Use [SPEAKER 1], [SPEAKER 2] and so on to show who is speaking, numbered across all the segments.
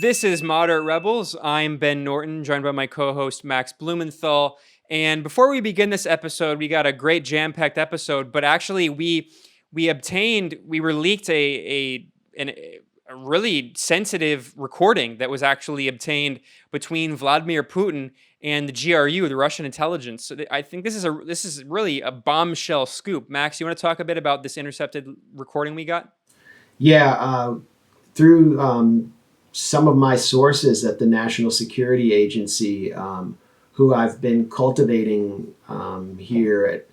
[SPEAKER 1] This is Moderate Rebels. I'm Ben Norton, joined by my co-host Max Blumenthal. And before we begin this episode, we got a great jam-packed episode. But actually, we were leaked a really sensitive recording that was actually obtained between Vladimir Putin and the GRU, the Russian intelligence. So I think this is really a bombshell scoop. Max, you want to talk a bit about this intercepted recording we got?
[SPEAKER 2] Yeah, through some of my sources at the National Security Agency, who I've been cultivating here at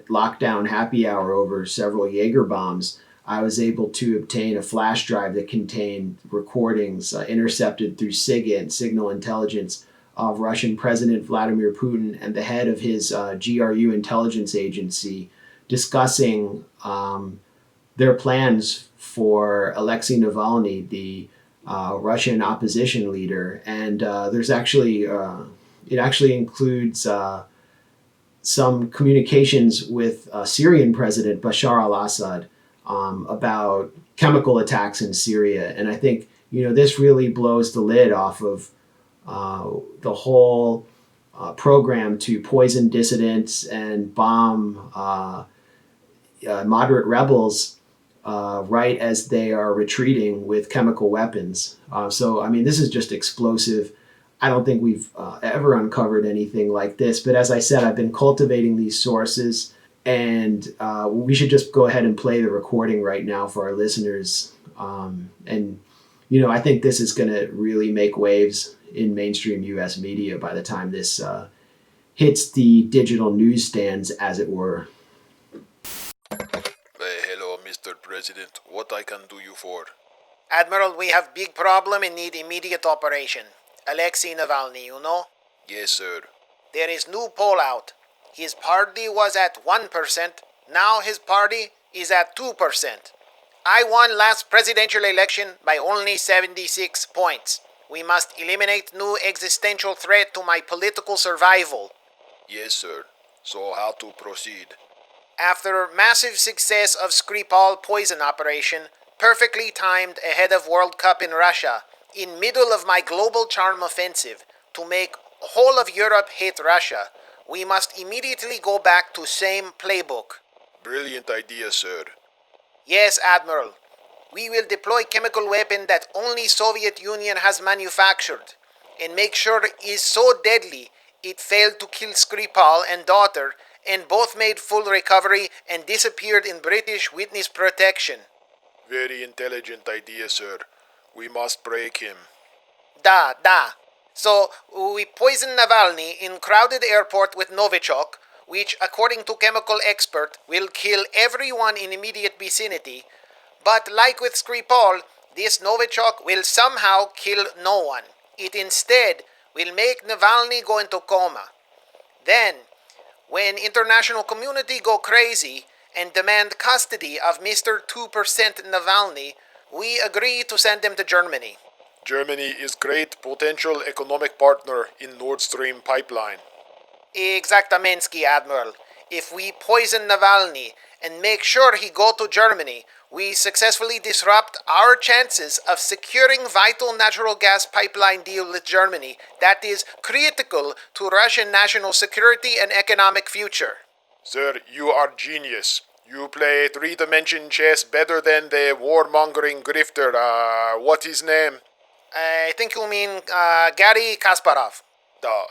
[SPEAKER 2] lockdown happy hour over several Jaeger bombs, I was able to obtain a flash drive that contained recordings intercepted through SIGINT, signal intelligence, of Russian President Vladimir Putin and the head of his GRU intelligence agency discussing their plans for Alexei Navalny, the Russian opposition leader. And it actually includes some communications with Syrian President Bashar al-Assad about chemical attacks in Syria. And I think, this really blows the lid off of the whole program to poison dissidents and bomb moderate rebels right as they are retreating with chemical weapons. This is just explosive. I don't think we've ever uncovered anything like this. But as I said, I've been cultivating these sources, and we should just go ahead and play the recording right now for our listeners. I think this is going to really make waves in mainstream U.S. media by the time this hits the digital newsstands, as it were.
[SPEAKER 3] Hello, Mr. President. What I can do you for?
[SPEAKER 4] Admiral, we have big problem and need immediate operation. Alexei Navalny, you know?
[SPEAKER 3] Yes, sir.
[SPEAKER 4] There is new poll out. His party was at 1%. Now his party is at 2%. I won last presidential election by only 76 points. We must eliminate new existential threat to my political survival.
[SPEAKER 3] Yes, sir. So how to proceed?
[SPEAKER 4] After massive success of Skripal poison operation, perfectly timed ahead of World Cup in Russia, in middle of my global charm offensive, to make whole of Europe hate Russia, we must immediately go back to same playbook.
[SPEAKER 3] Brilliant idea, sir.
[SPEAKER 4] Yes, Admiral. We will deploy chemical weapon that only Soviet Union has manufactured, and make sure it is so deadly it failed to kill Skripal and daughter, and both made full recovery and disappeared in British witness protection.
[SPEAKER 3] Very intelligent idea, sir. We must break him.
[SPEAKER 4] Da. So, we poison Navalny in crowded airport with Novichok, which, according to chemical expert, will kill everyone in immediate vicinity. But like with Skripal, this Novichok will somehow kill no one. It instead will make Navalny go into coma. Then, when international community go crazy and demand custody of Mr. 2% Navalny, we agree to send him to Germany.
[SPEAKER 3] Germany is great potential economic partner in Nord Stream pipeline.
[SPEAKER 4] Exactamente, Admiral. If we poison Navalny and make sure he go to Germany, we successfully disrupt our chances of securing vital natural gas pipeline deal with Germany that is critical to Russian national security and economic future.
[SPEAKER 3] Sir, you are genius. You play three-dimension chess better than the warmongering grifter. What's his name?
[SPEAKER 4] I think you mean Gary Kasparov.
[SPEAKER 3] Da.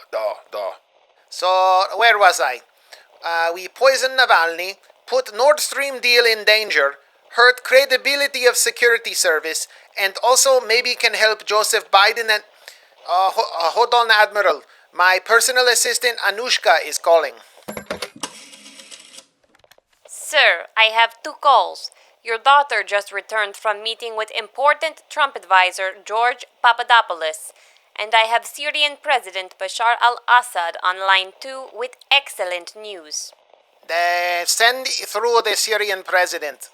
[SPEAKER 4] So, where was I? We poison Navalny, put Nord Stream deal in danger, hurt credibility of security service, and also maybe can help Joseph Biden and... hold on, Admiral. My personal assistant Anushka is calling.
[SPEAKER 5] Sir, I have 2 calls. Your daughter just returned from meeting with important Trump advisor George Papadopoulos, and I have Syrian President Bashar al-Assad on line 2 with excellent news.
[SPEAKER 4] Send through the Syrian president.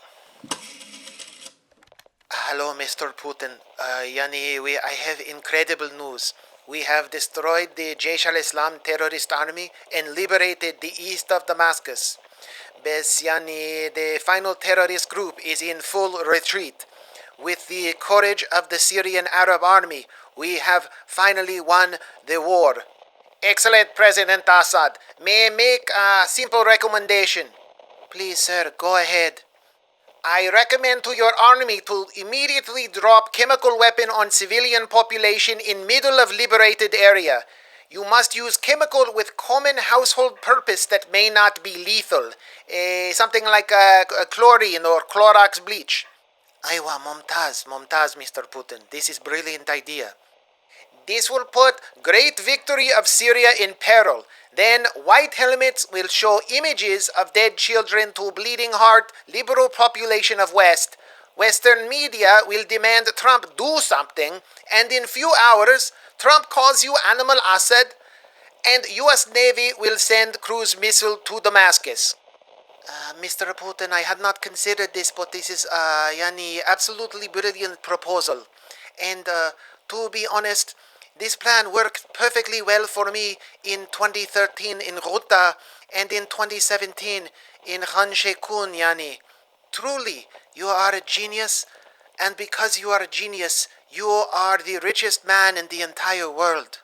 [SPEAKER 4] Hello, Mr. Putin. I have incredible news. We have destroyed the Jaish al-Islam terrorist army and liberated the east of Damascus. The final terrorist group is in full retreat. with the courage of the Syrian Arab army, we have finally won the war. Excellent President Assad. May I make a simple recommendation? Please, sir, go ahead. I recommend to your army to immediately drop chemical weapon on civilian population in middle of liberated area. You must use chemical with common household purpose that may not be lethal. Something like chlorine or Clorox bleach. Aywa, Mumtaz, Mr. Putin. This is brilliant idea. This will put great victory of Syria in peril. Then white helmets will show images of dead children to bleeding heart, liberal population of West. Western media will demand Trump do something, and in few hours, Trump calls you Animal Assad, and U.S. Navy will send cruise missile to Damascus. Mr. Putin, I had not considered this, but this is absolutely brilliant proposal. And to be honest, this plan worked perfectly well for me in 2013 in Ghouta and in 2017 in Khan Sheikhoun, Truly, you are a genius, and because you are a genius, you are the richest man in the entire world.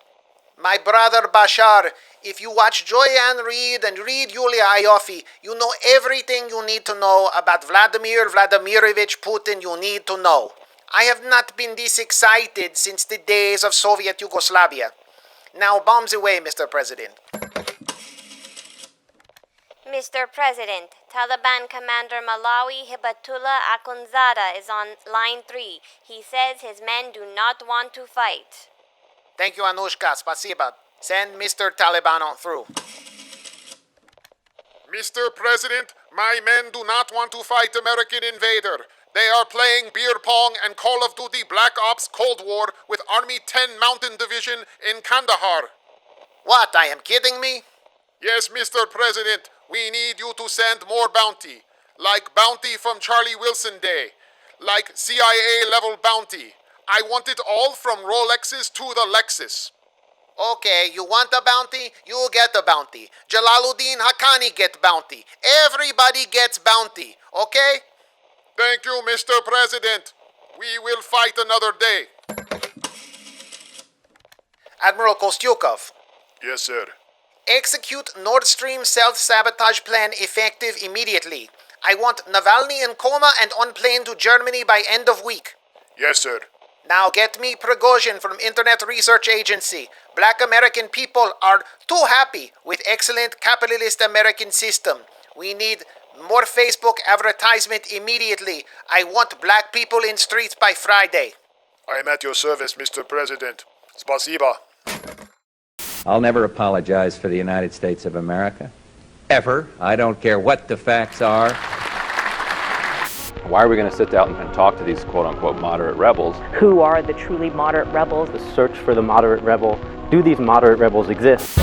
[SPEAKER 4] My brother Bashar, if you watch Joyanne Reid and read Yulia Ioffe, you know everything you need to know about Vladimir Vladimirovich Putin you need to know. I have not been this excited since the days of Soviet Yugoslavia. Now bombs away, Mr. President.
[SPEAKER 5] Mr. President, Taliban commander Malawi Hibatullah Akhundzada is on line 3. He says his men do not want to fight.
[SPEAKER 4] Thank you, Anushka. Spasiba. Send Mr. Taliban on through.
[SPEAKER 3] Mr. President, my men do not want to fight American invader. They are playing beer pong and Call of Duty Black Ops Cold War with Army 10 Mountain Division in Kandahar.
[SPEAKER 4] What, I am kidding me?
[SPEAKER 3] Yes, Mr. President, we need you to send more bounty. Like bounty from Charlie Wilson Day. Like CIA-level bounty. I want it all from Rolexes to the Lexus.
[SPEAKER 4] Okay, you want a bounty? You get a bounty. Jalaluddin Haqqani get bounty. Everybody gets bounty, okay?
[SPEAKER 3] Thank you, Mr. President. We will fight another day.
[SPEAKER 4] Admiral Kostyukov.
[SPEAKER 3] Yes, sir.
[SPEAKER 4] Execute Nord Stream self-sabotage plan effective immediately. I want Navalny in coma and on plane to Germany by end of week.
[SPEAKER 3] Yes, sir.
[SPEAKER 4] Now get me Prigozhin from Internet Research Agency. Black American people are too happy with excellent capitalist American system. We need more Facebook advertisement immediately. I want black people in streets by Friday.
[SPEAKER 3] I am at your service, Mr. President. Spasiba.
[SPEAKER 6] I'll never apologize for the United States of America. Ever. I don't care what the facts are.
[SPEAKER 7] Why are we going to sit down and talk to these quote-unquote moderate rebels?
[SPEAKER 8] Who are the truly moderate rebels?
[SPEAKER 7] The search for the moderate rebel. Do these moderate rebels exist?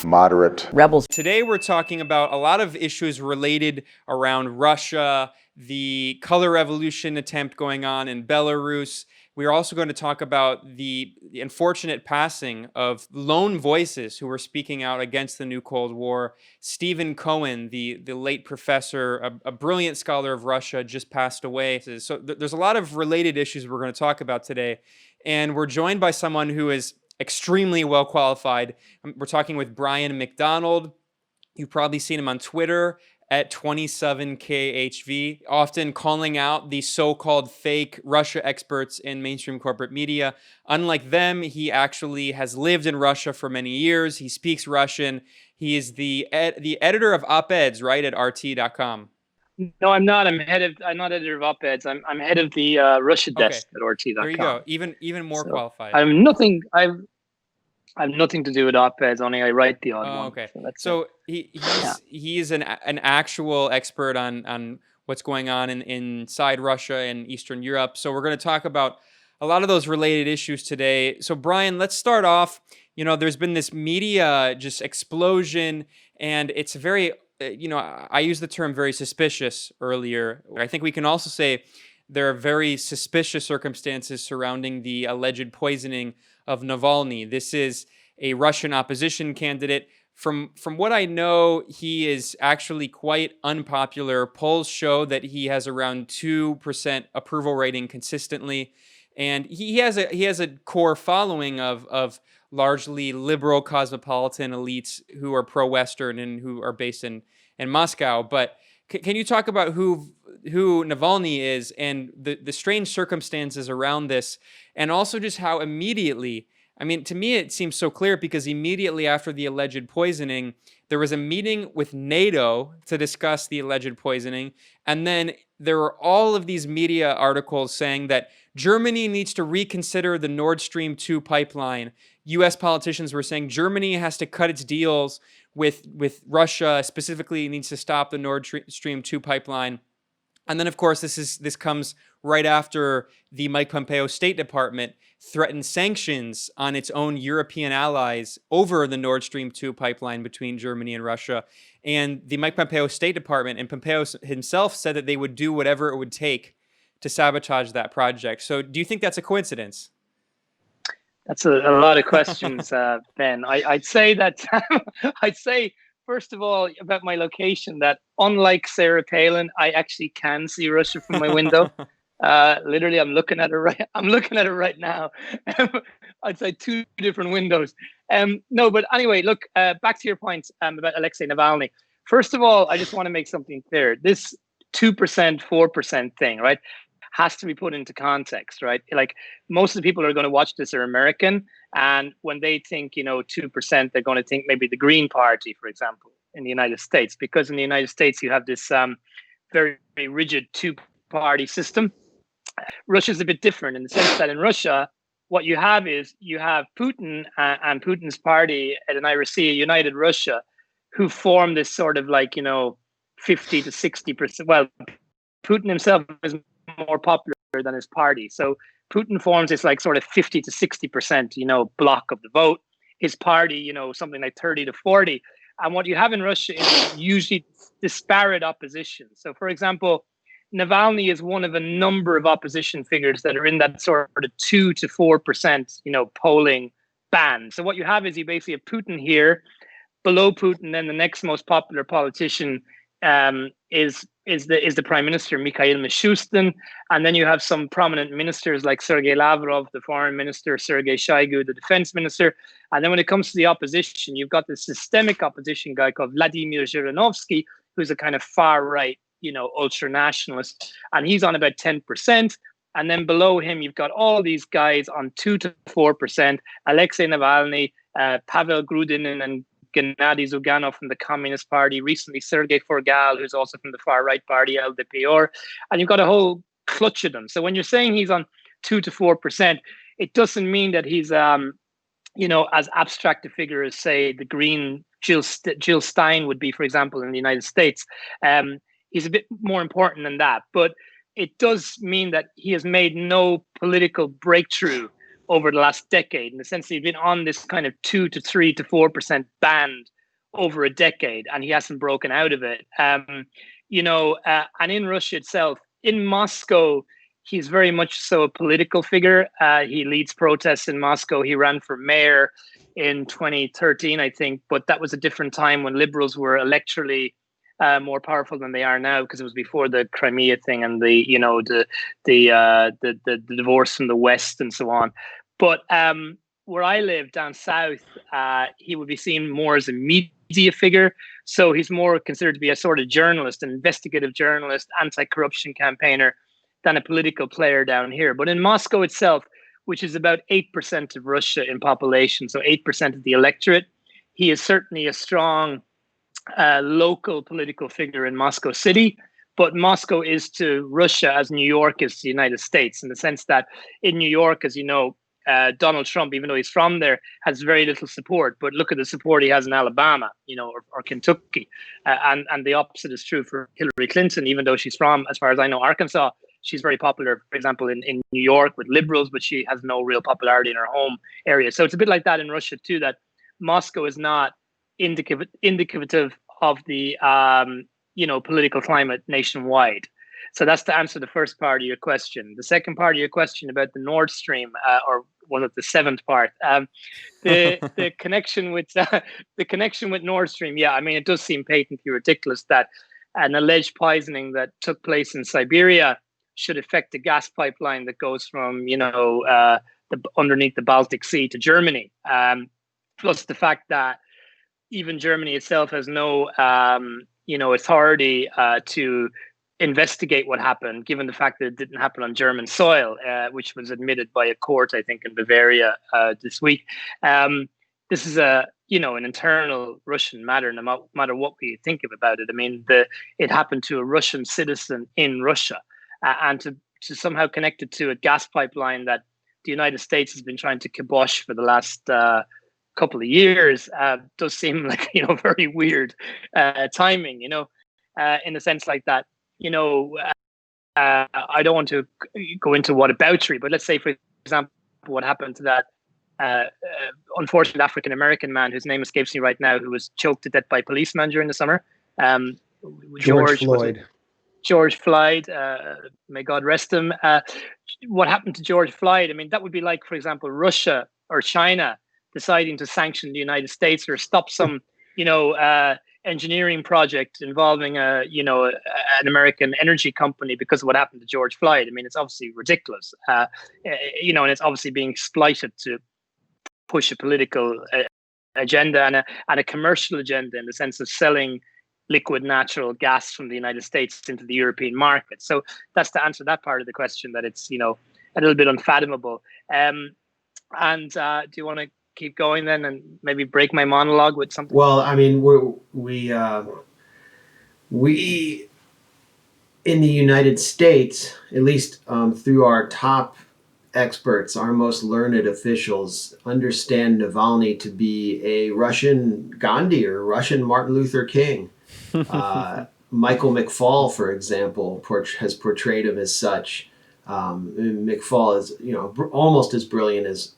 [SPEAKER 3] Moderate
[SPEAKER 8] Rebels.
[SPEAKER 1] Today we're talking about a lot of issues related around Russia, the color revolution attempt going on in Belarus. We're also going to talk about the unfortunate passing of lone voices who were speaking out against the new Cold War. Stephen Cohen, the late professor, a brilliant scholar of Russia, just passed away. So there's a lot of related issues we're going to talk about today. And we're joined by someone who is extremely well qualified. We're talking with Bryan MacDonald. You've probably seen him on Twitter at 27KHV, often calling out the so-called fake Russia experts in mainstream corporate media. Unlike them, he actually has lived in Russia for many years. He speaks Russian. He is the editor of op-eds, right, at RT.com.
[SPEAKER 9] No, I'm not. I'm not editor of op-eds. I'm head of the Russia desk at RT.com.
[SPEAKER 1] There you go. Even more qualified.
[SPEAKER 9] I'm nothing. I've nothing to do with op-eds. Only I write the odd one.
[SPEAKER 1] Okay.
[SPEAKER 9] So
[SPEAKER 1] he's an actual expert on what's going on inside Russia and Eastern Europe. So we're going to talk about a lot of those related issues today. So Bryan, let's start off. There's been this media just explosion, and it's very. I used the term very suspicious earlier. I think we can also say there are very suspicious circumstances surrounding the alleged poisoning of Navalny. This is a Russian opposition candidate. From what I know, he is actually quite unpopular. Polls show that he has around 2% approval rating consistently, and he has a core following of largely liberal cosmopolitan elites who are pro-Western and who are based in Moscow. But can you talk about who Navalny is and the strange circumstances around this, and also just how immediately, I mean, to me, it seems so clear because immediately after the alleged poisoning, there was a meeting with NATO to discuss the alleged poisoning. And then there were all of these media articles saying that Germany needs to reconsider the Nord Stream 2 pipeline. US politicians were saying Germany has to cut its deals with Russia, specifically needs to stop the Nord Stream 2 pipeline. And then, of course, this comes right after the Mike Pompeo State Department threatened sanctions on its own European allies over the Nord Stream 2 pipeline between Germany and Russia. And the Mike Pompeo State Department and Pompeo himself said that they would do whatever it would take to sabotage that project. So do you think that's a coincidence?
[SPEAKER 9] That's a lot of questions, Ben. I'd say that first of all, about my location, that unlike Sarah Palin, I actually can see Russia from my window. Literally, I'm looking at it right now. I'd say two different windows. No, but anyway, look, back to your point about Alexei Navalny. First of all, I just want to make something clear. This 2%, 4% thing, right, has to be put into context, right? Like, most of the people who are going to watch this are American, and when they think, 2%, they're going to think maybe the Green Party, for example, in the United States, because in the United States you have this very, very rigid two-party system. Russia's a bit different in the sense that in Russia, what you have is you have Putin and Putin's party at an IRC, United Russia, who form this sort of 50 to 60%. Well, Putin himself is more popular than his party. So Putin forms this sort of 50 to 60%, block of the vote. His party, something like 30 to 40. And what you have in Russia is usually disparate opposition. So, for example, Navalny is one of a number of opposition figures that are in that sort of 2 to 4%, polling band. So what you have is you basically have Putin here. Below Putin, then the next most popular politician is the Prime Minister, Mikhail Mishustin. And then you have some prominent ministers like Sergei Lavrov, the Foreign Minister, Sergei Shoigu, the Defense Minister. And then when it comes to the opposition, you've got this systemic opposition guy called Vladimir Zhirinovsky, who's a kind of far right, ultra nationalist, and he's on about 10%. And then below him, you've got all these guys on 2 to 4%. Alexei Navalny, Pavel Grudinin, and Gennady Zyuganov from the Communist Party. Recently, Sergei Forgal, who's also from the far right party, LDPR. And you've got a whole clutch of them. So when you're saying he's on 2 to 4%, it doesn't mean that he's, as abstract a figure as, say, the Green Jill Stein would be, for example, in the United States. He's a bit more important than that. But it does mean that he has made no political breakthrough over the last decade, in the sense that he's been on this kind of 2 to 3 to 4% band over a decade, and he hasn't broken out of it. And in Russia itself, in Moscow, he's very much so a political figure. He leads protests in Moscow. He ran for mayor in 2013, I think, but that was a different time when liberals were electorally more powerful than they are now, because it was before the Crimea thing and the divorce from the West and so on. But where I live down south, he would be seen more as a media figure. So he's more considered to be a sort of journalist, an investigative journalist, anti-corruption campaigner, than a political player down here. But in Moscow itself, which is about 8% of Russia in population, so 8% of the electorate, he is certainly a strong local political figure in Moscow City. But Moscow is to Russia as New York is to the United States, in the sense that in New York, as you know, Donald Trump, even though he's from there, has very little support. But look at the support he has in Alabama, or Kentucky. And the opposite is true for Hillary Clinton, even though she's from, as far as I know, Arkansas. She's very popular, for example, in New York with liberals, but she has no real popularity in her home area. So it's a bit like that in Russia, too, that Moscow is not indicative of the, political climate nationwide. So that's to answer the first part of your question. The second part of your question about the Nord Stream, or was it the seventh part? The connection with the connection with Nord Stream. Yeah, I mean, it does seem patently ridiculous that an alleged poisoning that took place in Siberia should affect the gas pipeline that goes from underneath the Baltic Sea to Germany. Plus the fact that even Germany itself has no authority to investigate what happened, given the fact that it didn't happen on German soil, which was admitted by a court, I think, in Bavaria this week. This is an internal Russian matter, no matter what we think about it. I mean, it happened to a Russian citizen in Russia, and to somehow connect it to a gas pipeline that the United States has been trying to kibosh for the last couple of years does seem like very weird timing. In a sense like that. I don't want to go into whataboutery, but let's say, for example, what happened to that unfortunate African American man whose name escapes me right now, who was choked to death by a policeman during the summer.
[SPEAKER 10] George Floyd.
[SPEAKER 9] George Floyd, may God rest him. What happened to George Floyd? I mean, that would be like, for example, Russia or China deciding to sanction the United States or stop some, engineering project involving an American energy company because of what happened to George Floyd. I mean, it's obviously ridiculous, and it's obviously being exploited to push a political agenda and a commercial agenda in the sense of selling liquid natural gas from the United States into the European market. So that's to answer that part of the question, that it's, a little bit unfathomable. Do you want to keep going then and maybe break my monologue with something?
[SPEAKER 2] Well, I mean, we in the United States, at least through our top experts, our most learned officials, understand Navalny to be a Russian Gandhi or Russian Martin Luther King. Michael McFaul, for example, has portrayed him as such. McFaul is, almost as brilliant as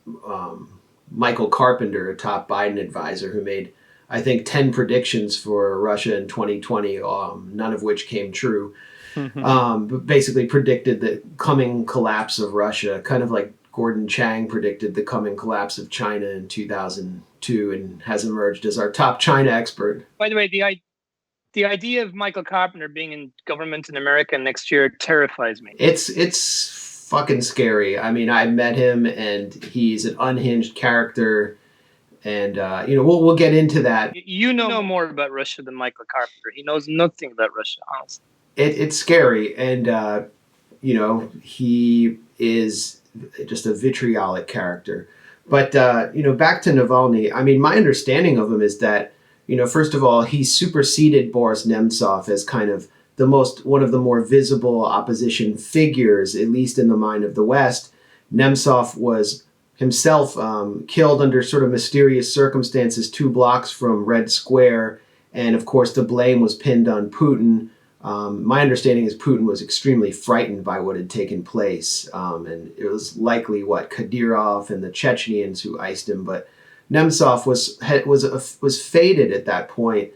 [SPEAKER 2] Michael Carpenter, a top Biden advisor, who made, I think, 10 predictions for Russia in 2020, none of which came true. But basically predicted the coming collapse of Russia, kind of like Gordon Chang predicted the coming collapse of China in 2002, and has emerged as our top China expert.
[SPEAKER 9] By the way, the idea of Michael Carpenter being in government in America next year terrifies me.
[SPEAKER 2] It's fucking scary. I mean, I met him, and he's an unhinged character, and we'll get into that.
[SPEAKER 9] You know more about Russia than Michael Carpenter. He knows nothing about Russia, honestly.
[SPEAKER 2] It's scary, and he is just a vitriolic character. But back to Navalny. I mean, my understanding of him is that, first of all, he superseded Boris Nemtsov as kind of one of the more visible opposition figures, at least in the mind of the West. Nemtsov was himself killed under sort of mysterious circumstances 2 blocks from Red Square, and of course the blame was pinned on Putin. My understanding is Putin was extremely frightened by what had taken place, and it was likely Kadyrov and the Chechens who iced him, but Nemtsov was faded at that point.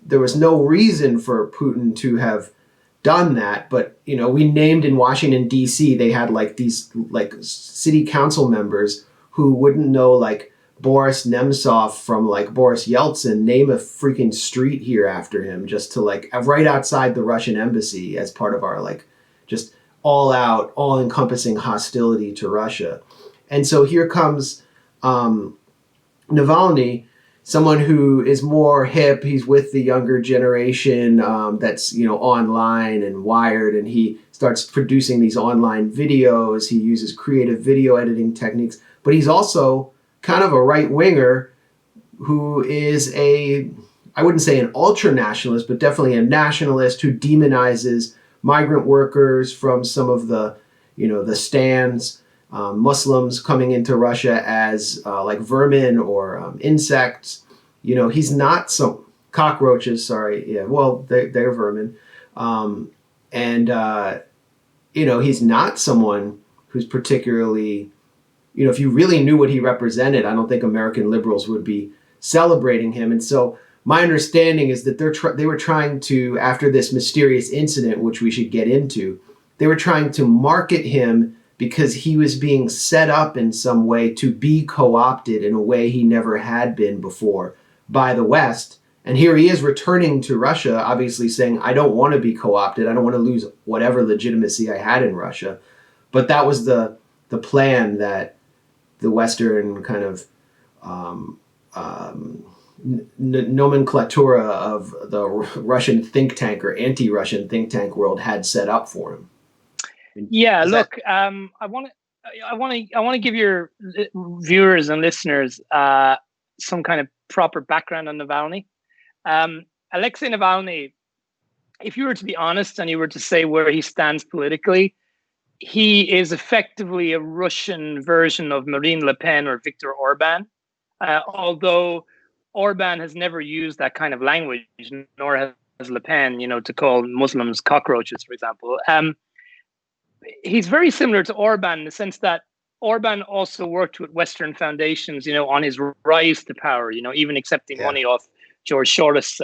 [SPEAKER 2] There was no reason for Putin to have done that, but we named in Washington D.C. they had these city council members who wouldn't know Boris Nemtsov from Boris Yeltsin. Name a freaking street here after him, just to right outside the Russian embassy, as part of our just all out, all encompassing hostility to Russia. And so here comes Navalny, someone who is more hip. He's with the younger generation that's online and wired, and he starts producing these online videos. He uses creative video editing techniques, but he's also kind of a right-winger who is I wouldn't say an ultra-nationalist, but definitely a nationalist who demonizes migrant workers from some of the the stands, Muslims coming into Russia as vermin or insects. He's not some cockroaches. Sorry, yeah. Well, they're vermin, he's not someone who's particularly, if you really knew what he represented, I don't think American liberals would be celebrating him. And so my understanding is that they were trying to, after this mysterious incident, which we should get into, they were trying to market him because he was being set up in some way to be co-opted in a way he never had been before by the West. And here he is returning to Russia, obviously saying, I don't want to be co-opted. I don't want to lose whatever legitimacy I had in Russia. But that was the plan that the Western kind of nomenclatura of the Russian think tank or anti-Russian think tank world had set up for him.
[SPEAKER 9] Yeah, look, I want to give your viewers and listeners some kind of proper background on Navalny. Alexei Navalny, if you were to be honest and you were to say where he stands politically, he is effectively a Russian version of Marine Le Pen or Viktor Orban, although Orban has never used that kind of language, nor has Le Pen, to call Muslims cockroaches, for example. He's very similar to Orban in the sense that Orban also worked with Western foundations, on his rise to power, even accepting money off George Soros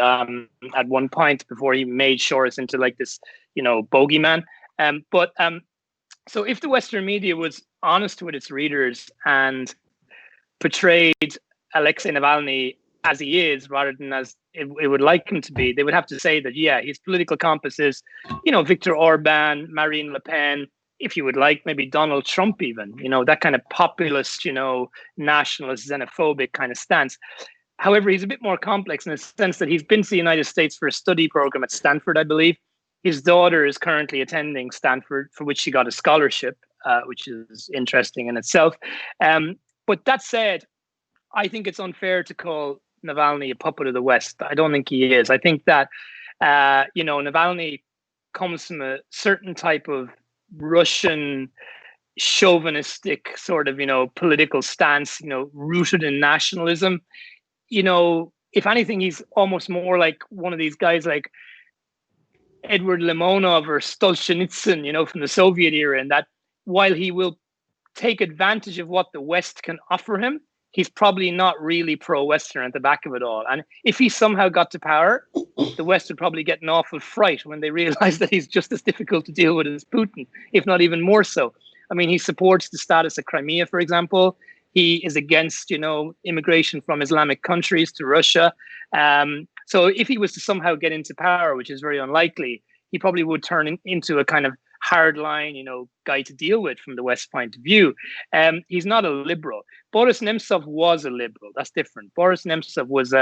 [SPEAKER 9] at one point before he made Soros into like this, bogeyman. So if the Western media was honest with its readers and portrayed Alexei Navalny as he is rather than as it would like him to be, they would have to say that, his political compass is, Viktor Orban, Marine Le Pen, if you would like, maybe Donald Trump even, that kind of populist, nationalist, xenophobic kind of stance. However, he's a bit more complex in the sense that he's been to the United States for a study program at Stanford, I believe. His daughter is currently attending Stanford, for which she got a scholarship, which is interesting in itself. But that said, I think it's unfair to call Navalny a puppet of the West. I don't think he is. I think that, Navalny comes from a certain type of Russian chauvinistic sort of, political stance, rooted in nationalism. If anything, he's almost more like one of these guys like Edward Limonov or Stolchenitsyn, from the Soviet era, and that while he will take advantage of what the West can offer him, he's probably not really pro-Western at the back of it all. And if he somehow got to power, the West would probably get an awful fright when they realize that he's just as difficult to deal with as Putin, if not even more so. I mean, he supports the status of Crimea, for example. He is against, immigration from Islamic countries to Russia. So if he was to somehow get into power, which is very unlikely, he probably would turn into a kind of hardline, guy to deal with from the West point of view. He's not a liberal. Boris Nemtsov was a liberal. That's different. Boris Nemtsov was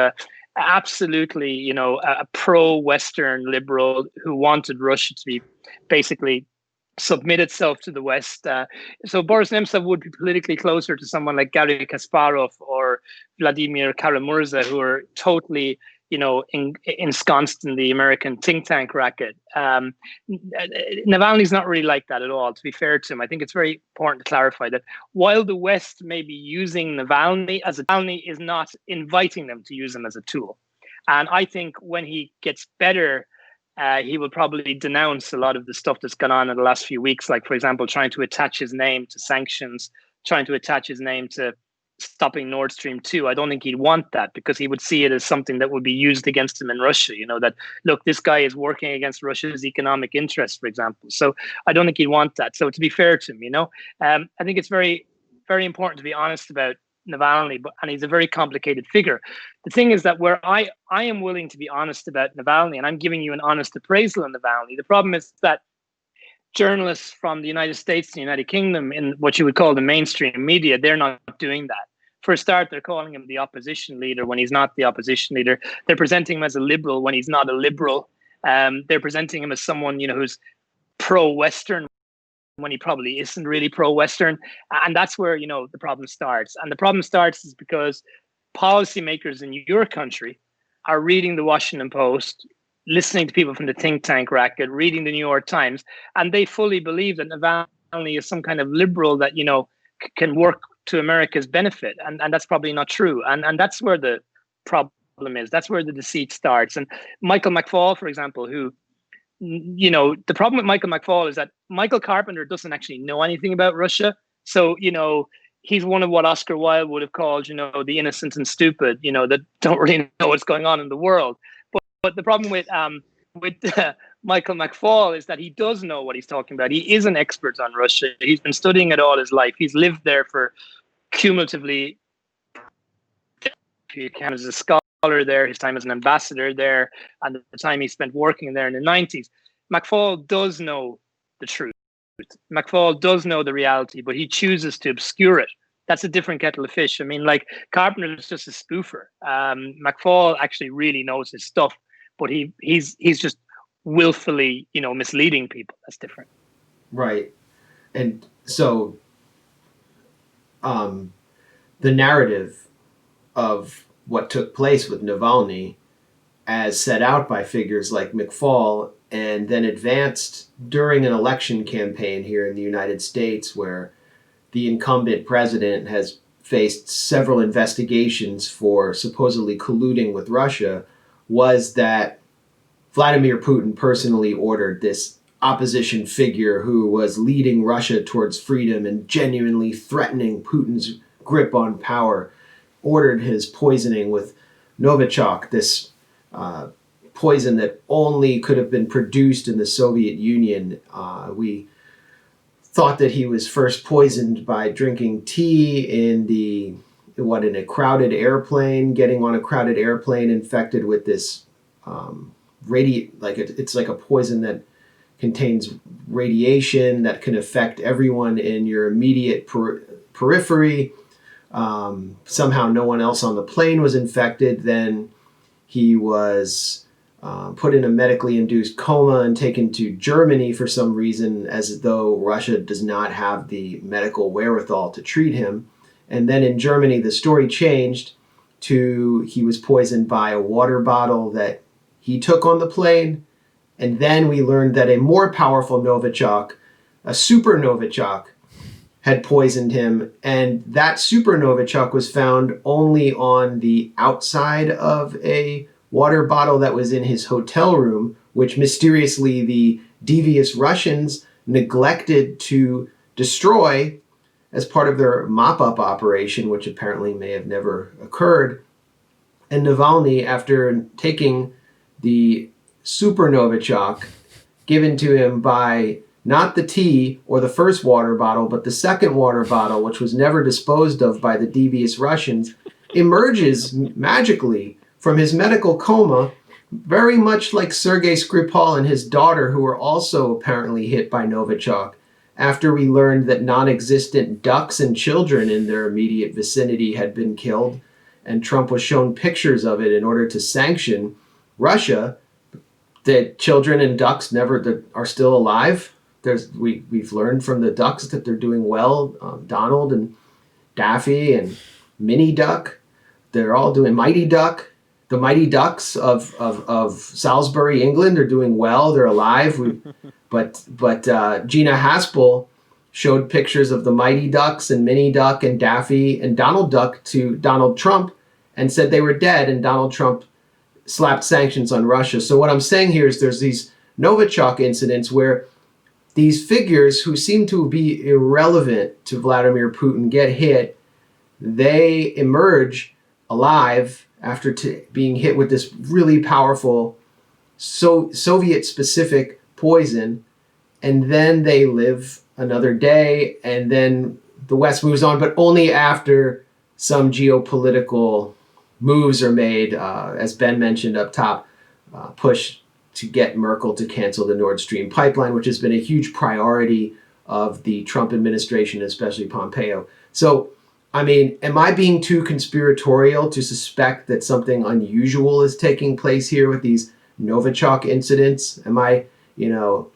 [SPEAKER 9] absolutely, a pro-Western liberal who wanted Russia to be basically submit itself to the West. So Boris Nemtsov would be politically closer to someone like Garry Kasparov or Vladimir Kara-Murza, who are totally, ensconced in the American think tank racket. Navalny's not really like that at all, to be fair to him. I think it's very important to clarify that while the West may be using Navalny Navalny is not inviting them to use him as a tool. And I think when he gets better, he will probably denounce a lot of the stuff that's gone on in the last few weeks, like, for example, trying to attach his name to sanctions, trying to attach his name to stopping Nord Stream 2. I don't think he'd want that because he would see it as something that would be used against him in Russia. That, look, this guy is working against Russia's economic interests, for example. So I don't think he'd want that. So to be fair to him, I think it's very, very important to be honest about Navalny, and he's a very complicated figure. The thing is that where I am willing to be honest about Navalny, and I'm giving you an honest appraisal on Navalny, the problem is that journalists from the United States and the United Kingdom in what you would call the mainstream media, they're not doing that. For a start, they're calling him the opposition leader when he's not the opposition leader. They're presenting him as a liberal when he's not a liberal. They're presenting him as someone, who's pro-Western when he probably isn't really pro-Western. And that's where, the problem starts. And the problem starts is because policymakers in your country are reading the Washington Post, listening to people from the think tank racket, reading the New York Times, and they fully believe that Navalny is some kind of liberal that, can work to America's benefit. And that's probably not true. And that's where the problem is. That's where the deceit starts. And Michael McFaul, for example, who, the problem with Michael McFaul is that Michael Carpenter doesn't actually know anything about Russia. So, he's one of what Oscar Wilde would have called, the innocent and stupid, that don't really know what's going on in the world. But the problem with Michael McFaul is that he does know what he's talking about. He is an expert on Russia. He's been studying it all his life. He's lived there for cumulatively, he counts as a scholar there, his time as an ambassador there, and the time he spent working there in the 90s. McFaul does know the truth. McFaul does know the reality, but he chooses to obscure it. That's a different kettle of fish. I mean, like, Carpenter is just a spoofer. McFaul actually really knows his stuff, but he's just willfully, misleading people. That's different.
[SPEAKER 2] Right. And so the narrative of what took place with Navalny, as set out by figures like McFaul, and then advanced during an election campaign here in the United States, where the incumbent president has faced several investigations for supposedly colluding with Russia, was that Vladimir Putin personally ordered this opposition figure who was leading Russia towards freedom and genuinely threatening Putin's grip on power, ordered his poisoning with Novichok, this poison that only could have been produced in the Soviet Union. We thought that he was first poisoned by drinking tea in a crowded airplane, getting on a crowded airplane infected with this it's like a poison that contains radiation that can affect everyone in your immediate periphery. Somehow no one else on the plane was infected. Then he was put in a medically induced coma and taken to Germany for some reason, as though Russia does not have the medical wherewithal to treat him. And then in Germany, the story changed to he was poisoned by a water bottle that he took on the plane. And then we learned that a more powerful Novichok, a super Novichok, had poisoned him. And that super Novichok was found only on the outside of a water bottle that was in his hotel room, which mysteriously the devious Russians neglected to destroy as part of their mop-up operation, which apparently may have never occurred. And Navalny, after taking the super Novichok given to him by not the tea or the first water bottle, but the second water bottle, which was never disposed of by the devious Russians, emerges magically from his medical coma, very much like Sergei Skripal and his daughter, who were also apparently hit by Novichok, after we learned that non-existent ducks and children in their immediate vicinity had been killed, and Trump was shown pictures of it in order to sanction Russia. That children and ducks are still alive. We've learned from the ducks that they're doing well. Donald and Daffy and Minnie Duck, they're all doing Mighty Duck. The Mighty Ducks of Salisbury, England, are doing well. They're alive. But Gina Haspel showed pictures of the Mighty Ducks and Minnie Duck and Daffy and Donald Duck to Donald Trump and said they were dead, and Donald Trump slapped sanctions on Russia. So what I'm saying here is there's these Novichok incidents where these figures who seem to be irrelevant to Vladimir Putin get hit. They emerge alive after being hit with this really powerful Soviet-specific poison, and then they live another day, and then the West moves on, but only after some geopolitical moves are made, as Ben mentioned up top, push to get Merkel to cancel the Nord Stream pipeline, which has been a huge priority of the Trump administration, especially Pompeo. So, I mean, am I being too conspiratorial to suspect that something unusual is taking place here with these Novichok incidents? Am I, am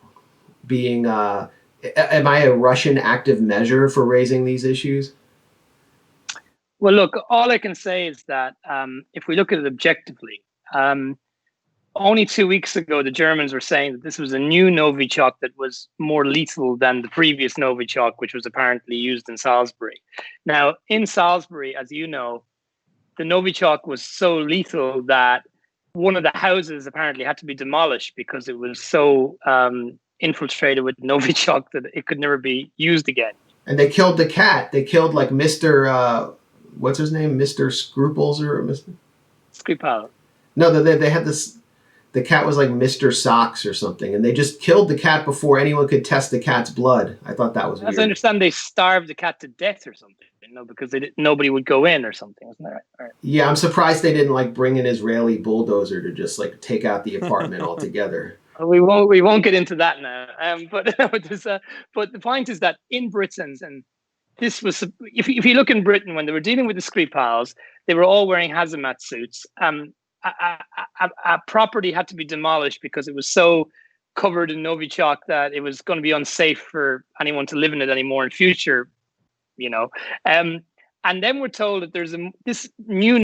[SPEAKER 2] I a Russian active measure for raising these issues?
[SPEAKER 9] Well, look, all I can say is that if we look at it objectively, only 2 weeks ago, the Germans were saying that this was a new Novichok that was more lethal than the previous Novichok, which was apparently used in Salisbury. Now, in Salisbury, as you know, the Novichok was so lethal that one of the houses apparently had to be demolished because it was so infiltrated with Novichok that it could never be used again.
[SPEAKER 2] And they killed the cat. They killed like Mr. What's his name? Mr. Scruples or Mr.
[SPEAKER 9] Skripal.
[SPEAKER 2] No, they had this. The cat was like Mr. Socks or something, and they just killed the cat before anyone could test the cat's blood. I thought that was weird.
[SPEAKER 9] As I understand, they starved the cat to death or something, because nobody would go in or something, isn't that right?
[SPEAKER 2] Yeah, I'm surprised they didn't like bring an Israeli bulldozer to just like take out the apartment altogether.
[SPEAKER 9] We won't get into that now. But the point is that in Britain, and this was, if you look in Britain when they were dealing with the Skripals, they were all wearing hazmat suits. A property had to be demolished because it was so covered in Novichok that it was going to be unsafe for anyone to live in it anymore in future, And then we're told that this new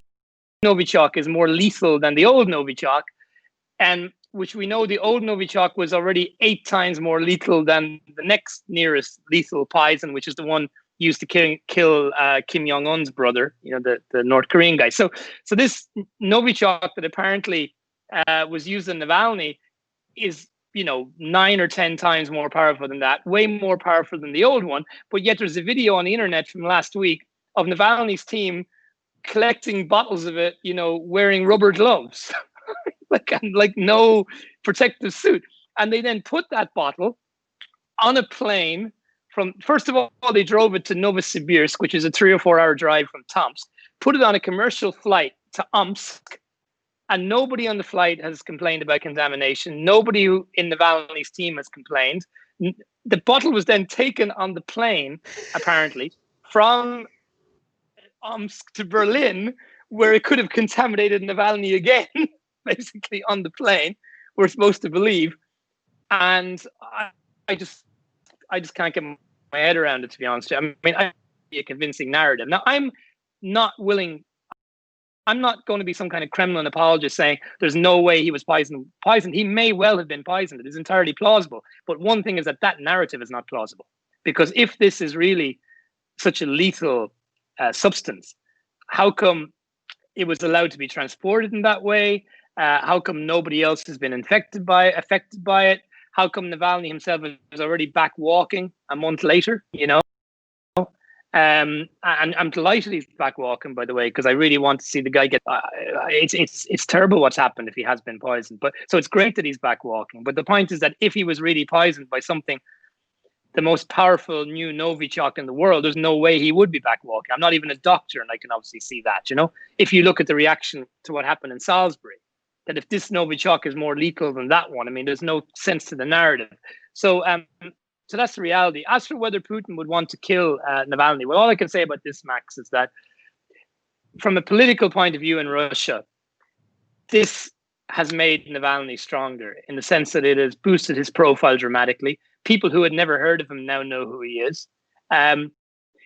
[SPEAKER 9] Novichok is more lethal than the old Novichok, and which we know the old Novichok was already 8 times more lethal than the next nearest lethal poison, which is the one used to kill Kim Jong-un's brother, the North Korean guy. So this Novichok that apparently was used in Navalny is, 9 or 10 times more powerful than that, way more powerful than the old one. But yet there's a video on the internet from last week of Navalny's team collecting bottles of it, wearing rubber gloves, like no protective suit. And they then put that bottle on a plane first of all, they drove it to Novosibirsk, which is a 3 or 4 hour drive from Tomsk, put it on a commercial flight to Omsk, and nobody on the flight has complained about contamination. Nobody in Navalny's team has complained. The bottle was then taken on the plane, apparently, from Omsk to Berlin, where it could have contaminated Navalny again, basically on the plane, we're supposed to believe. And I just can't get my head around it, to be honest. I mean, I a convincing narrative. Now, I'm not going to be some kind of Kremlin apologist saying there's no way he was poisoned. He may well have been poisoned. It is entirely plausible. But one thing is that narrative is not plausible. Because if this is really such a lethal substance, how come it was allowed to be transported in that way? How come nobody else has been affected by it? How come Navalny himself is already back walking a month later, And I'm delighted he's back walking, by the way, because I really want to see the guy get. It's terrible what's happened if he has been poisoned. But so it's great that he's back walking. But the point is that if he was really poisoned by something, the most powerful new Novichok in the world, there's no way he would be back walking. I'm not even a doctor, and I can obviously see that. If you look at the reaction to what happened in Salisbury, that if this Novichok is more lethal than that one, I mean, there's no sense to the narrative. So that's the reality. As for whether Putin would want to kill Navalny, well, all I can say about this, Max, is that from a political point of view in Russia, this has made Navalny stronger in the sense that it has boosted his profile dramatically. People who had never heard of him now know who he is.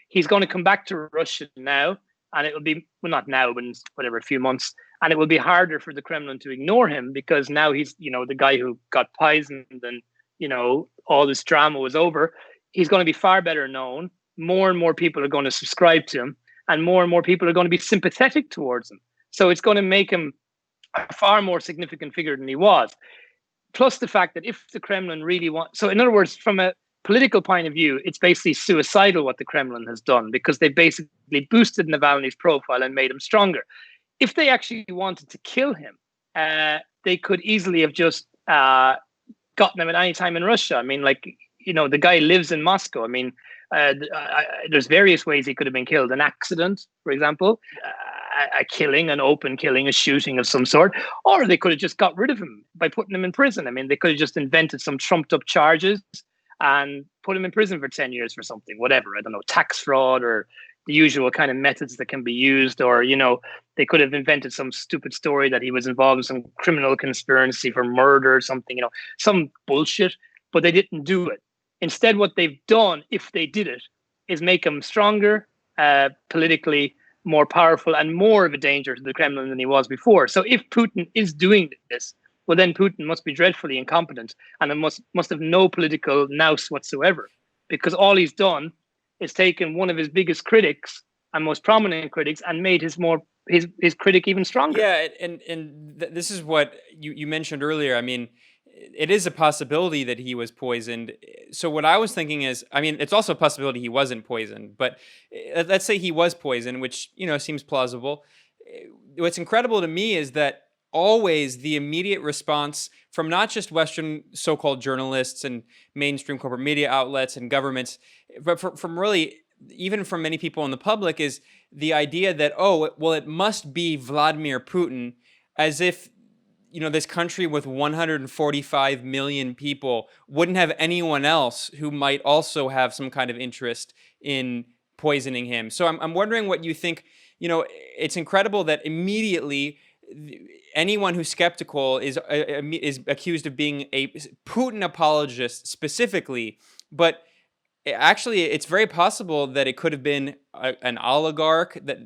[SPEAKER 9] He's going to come back to Russia now, and it will be, well, not now, but in whatever, a few months. And it will be harder for the Kremlin to ignore him because now he's, the guy who got poisoned and, all this drama was over. He's going to be far better known. More and more people are going to subscribe to him, and more people are going to be sympathetic towards him. So it's going to make him a far more significant figure than he was. Plus the fact that if the Kremlin really wants, so in other words, from a political point of view, it's basically suicidal what the Kremlin has done because they basically boosted Navalny's profile and made him stronger. If they actually wanted to kill him, they could easily have just gotten him at any time in Russia. I mean, the guy lives in Moscow. I mean, there's various ways he could have been killed. An accident, for example, a killing, an open killing, a shooting of some sort. Or they could have just got rid of him by putting him in prison. I mean, they could have just invented some trumped up charges and put him in prison for 10 years for something, whatever. I don't know, tax fraud or the usual kind of methods that can be used, or, they could have invented some stupid story that he was involved in some criminal conspiracy for murder or something, some bullshit, but they didn't do it. Instead, what they've done, if they did it, is make him stronger, politically more powerful and more of a danger to the Kremlin than he was before. So if Putin is doing this, well, then Putin must be dreadfully incompetent and must have no political nous whatsoever, because all he's done is taken one of his biggest critics and most prominent critics and made his critic even stronger.
[SPEAKER 1] Yeah, and this is what you mentioned earlier. I mean, it is a possibility that he was poisoned. So what I was thinking is, I mean, it's also a possibility he wasn't poisoned, but let's say he was poisoned, which, seems plausible. What's incredible to me is that always the immediate response from not just Western so-called journalists and mainstream corporate media outlets and governments, but from really even from many people in the public, is the idea that, oh, well, it must be Vladimir Putin, as if this country with 145 million people wouldn't have anyone else who might also have some kind of interest in poisoning him. So I'm wondering what you think. It's incredible that immediately anyone who's skeptical is accused of being a Putin apologist specifically, but actually it's very possible that it could have been an oligarch. That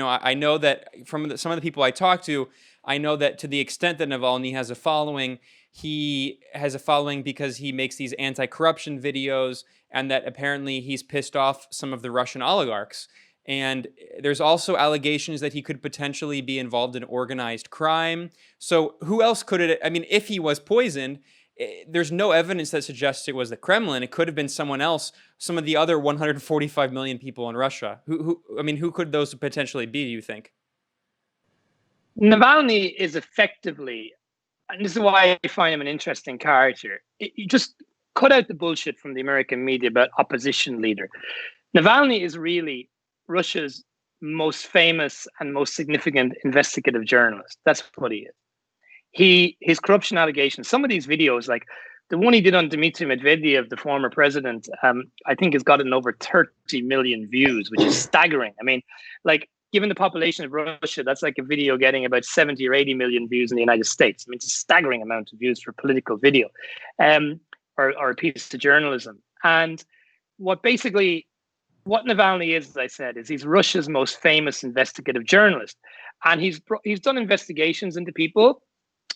[SPEAKER 1] I know that from some of the people I talked to, I know that to the extent that Navalny has a following, he has a following because he makes these anti-corruption videos, and that apparently he's pissed off some of the Russian oligarchs. And there's also allegations that he could potentially be involved in organized crime. So who else could it? I mean, if he was poisoned, there's no evidence that suggests it was the Kremlin. It could have been someone else, some of the other 145 million people in Russia. Who could those potentially be, do you think?
[SPEAKER 9] Navalny is effectively, and this is why I find him an interesting character. You just cut out the bullshit from the American media about opposition leader. Navalny is really Russia's most famous and most significant investigative journalist. That's what he is. His corruption allegations, some of these videos, like the one he did on Dmitry Medvedev, the former president, I think has gotten over 30 million views, which is staggering. I mean, like, given the population of Russia, that's like a video getting about 70 or 80 million views in the United States. I mean, it's a staggering amount of views for political video or a piece of journalism. And what Navalny is, as I said, is he's Russia's most famous investigative journalist. And he's done investigations into people,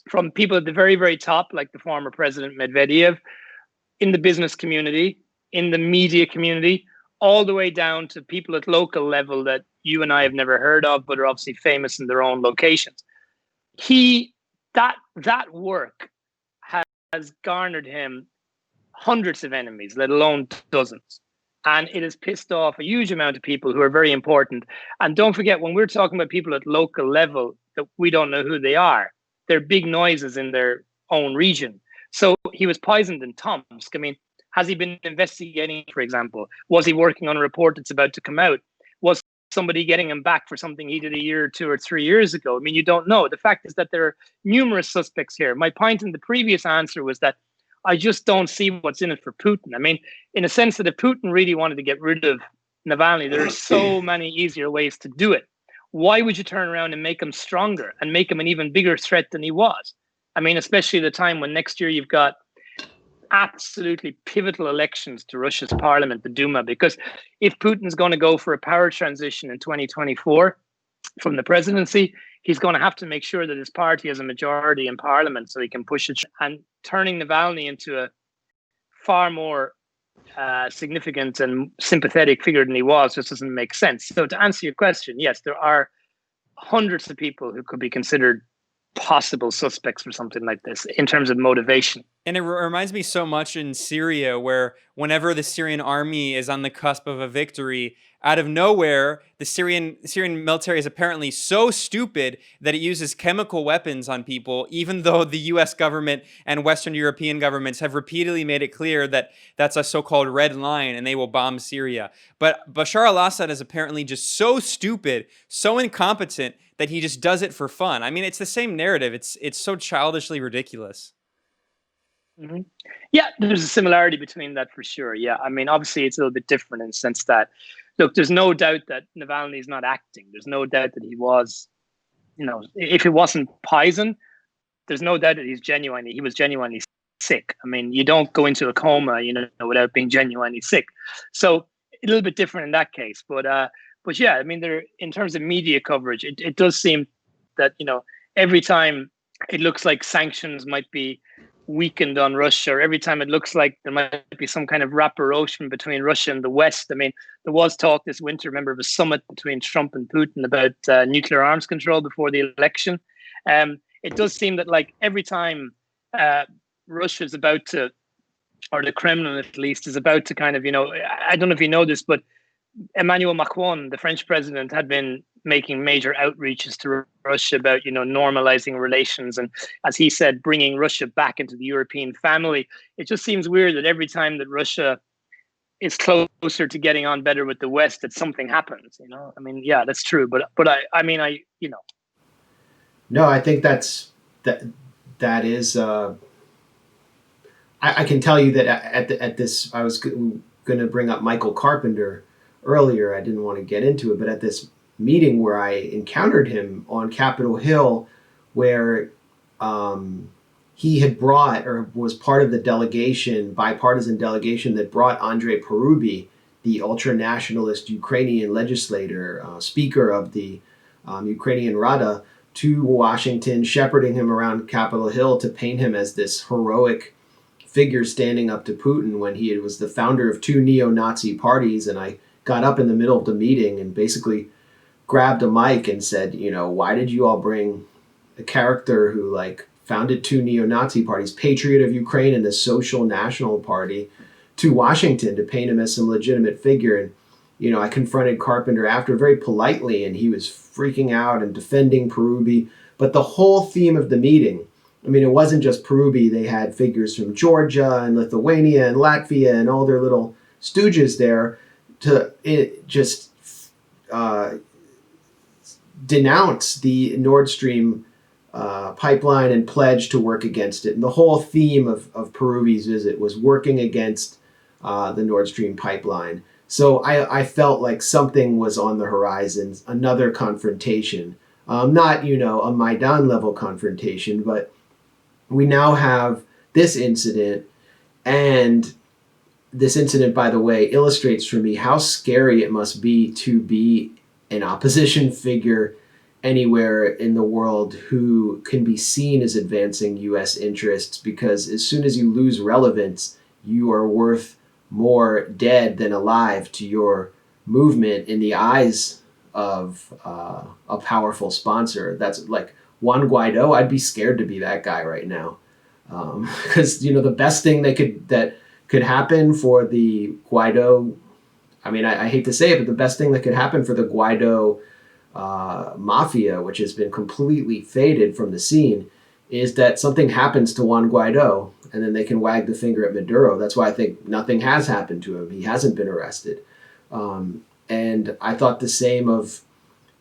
[SPEAKER 9] from people at the very, very top, like the former president Medvedev, in the business community, in the media community, all the way down to people at local level that you and I have never heard of, but are obviously famous in their own locations. That work has garnered him hundreds of enemies, let alone dozens. And it has pissed off a huge amount of people who are very important. And don't forget, when we're talking about people at local level that we don't know who they are, they're big noises in their own region. So he was poisoned in Tomsk. I mean, has he been investigating, for example? Was he working on a report that's about to come out? Was somebody getting him back for something he did a year or 2 or 3 years ago? I mean, you don't know. The fact is that there are numerous suspects here. My point in the previous answer was that I just don't see what's in it for Putin. I mean, in a sense that if Putin really wanted to get rid of Navalny, there are so many easier ways to do it. Why would you turn around and make him stronger and make him an even bigger threat than he was? I mean, especially at the time when next year you've got absolutely pivotal elections to Russia's parliament, the Duma, because if Putin's going to go for a power transition in 2024 from the presidency, he's going to have to make sure that his party has a majority in parliament so he can push it. And turning Navalny into a far more significant and sympathetic figure than he was just doesn't make sense. So to answer your question, yes, there are hundreds of people who could be considered possible suspects for something like this in terms of motivation.
[SPEAKER 1] And it reminds me so much in Syria, where whenever the Syrian army is on the cusp of a victory, out of nowhere, the Syrian military is apparently so stupid that it uses chemical weapons on people, even though the US government and Western European governments have repeatedly made it clear that that's a so-called red line and they will bomb Syria. But Bashar al-Assad is apparently just so stupid, so incompetent, that he just does it for fun. I mean, it's the same narrative. It's so childishly ridiculous.
[SPEAKER 9] Mm-hmm. Yeah, there's a similarity between that for sure. Yeah, I mean, obviously it's a little bit different in the sense that, look, there's no doubt that Navalny is not acting. There's no doubt that he was, if it wasn't poison, there's no doubt that he was genuinely sick. I mean, you don't go into a coma, without being genuinely sick. So a little bit different in that case. But yeah, I mean, in terms of media coverage, it does seem that, every time it looks like sanctions might be weakened on Russia, or every time it looks like there might be some kind of rapprochement between Russia and the West. I mean, there was talk this winter, remember, of a summit between Trump and Putin about nuclear arms control before the election. It does seem that, like, every time Russia is about to, or the Kremlin at least, is about to kind of, I don't know if you know this, but Emmanuel Macron, the French president, had been making major outreaches to Russia about, normalizing relations. And as he said, bringing Russia back into the European family. It just seems weird that every time that Russia is closer to getting on better with the West, that something happens, I mean, yeah, that's true. But
[SPEAKER 2] No, I think that is, I can tell you that at this, I was going to bring up Michael Carpenter earlier. I didn't want to get into it, but at this meeting where I encountered him on Capitol Hill, where he had brought, or was part of the delegation, bipartisan delegation that brought Andrei Parubi, the ultra-nationalist Ukrainian legislator, speaker of the Ukrainian Rada, to Washington, shepherding him around Capitol Hill to paint him as this heroic figure standing up to Putin when he was the founder of two neo-Nazi parties. And I got up in the middle of the meeting and basically grabbed a mic and said, why did you all bring a character who founded two neo-Nazi parties, Patriot of Ukraine and the Social National Party, to Washington to paint him as some legitimate figure? And, I confronted Carpenter after very politely, and he was freaking out and defending Parubi. But the whole theme of the meeting, it wasn't just Parubi. They had figures from Georgia and Lithuania and Latvia and all their little stooges there to denounce the Nord Stream pipeline and pledge to work against it. And the whole theme of Parubi's visit was working against the Nord Stream pipeline. So I felt like something was on the horizon, another confrontation. Not, a Maidan level confrontation, but we now have this incident. And this incident, by the way, illustrates for me how scary it must be to be an opposition figure anywhere in the world who can be seen as advancing U.S. interests, because as soon as you lose relevance, you are worth more dead than alive to your movement in the eyes of a powerful sponsor. That's like Juan Guaido. I'd be scared to be that guy right now, because the best thing that could happen for the Guaido, I hate to say it, but the best thing that could happen for the Guaido mafia, which has been completely faded from the scene, is that something happens to Juan Guaido and then they can wag the finger at Maduro. That's why I think nothing has happened to him. He hasn't been arrested. And I thought the same of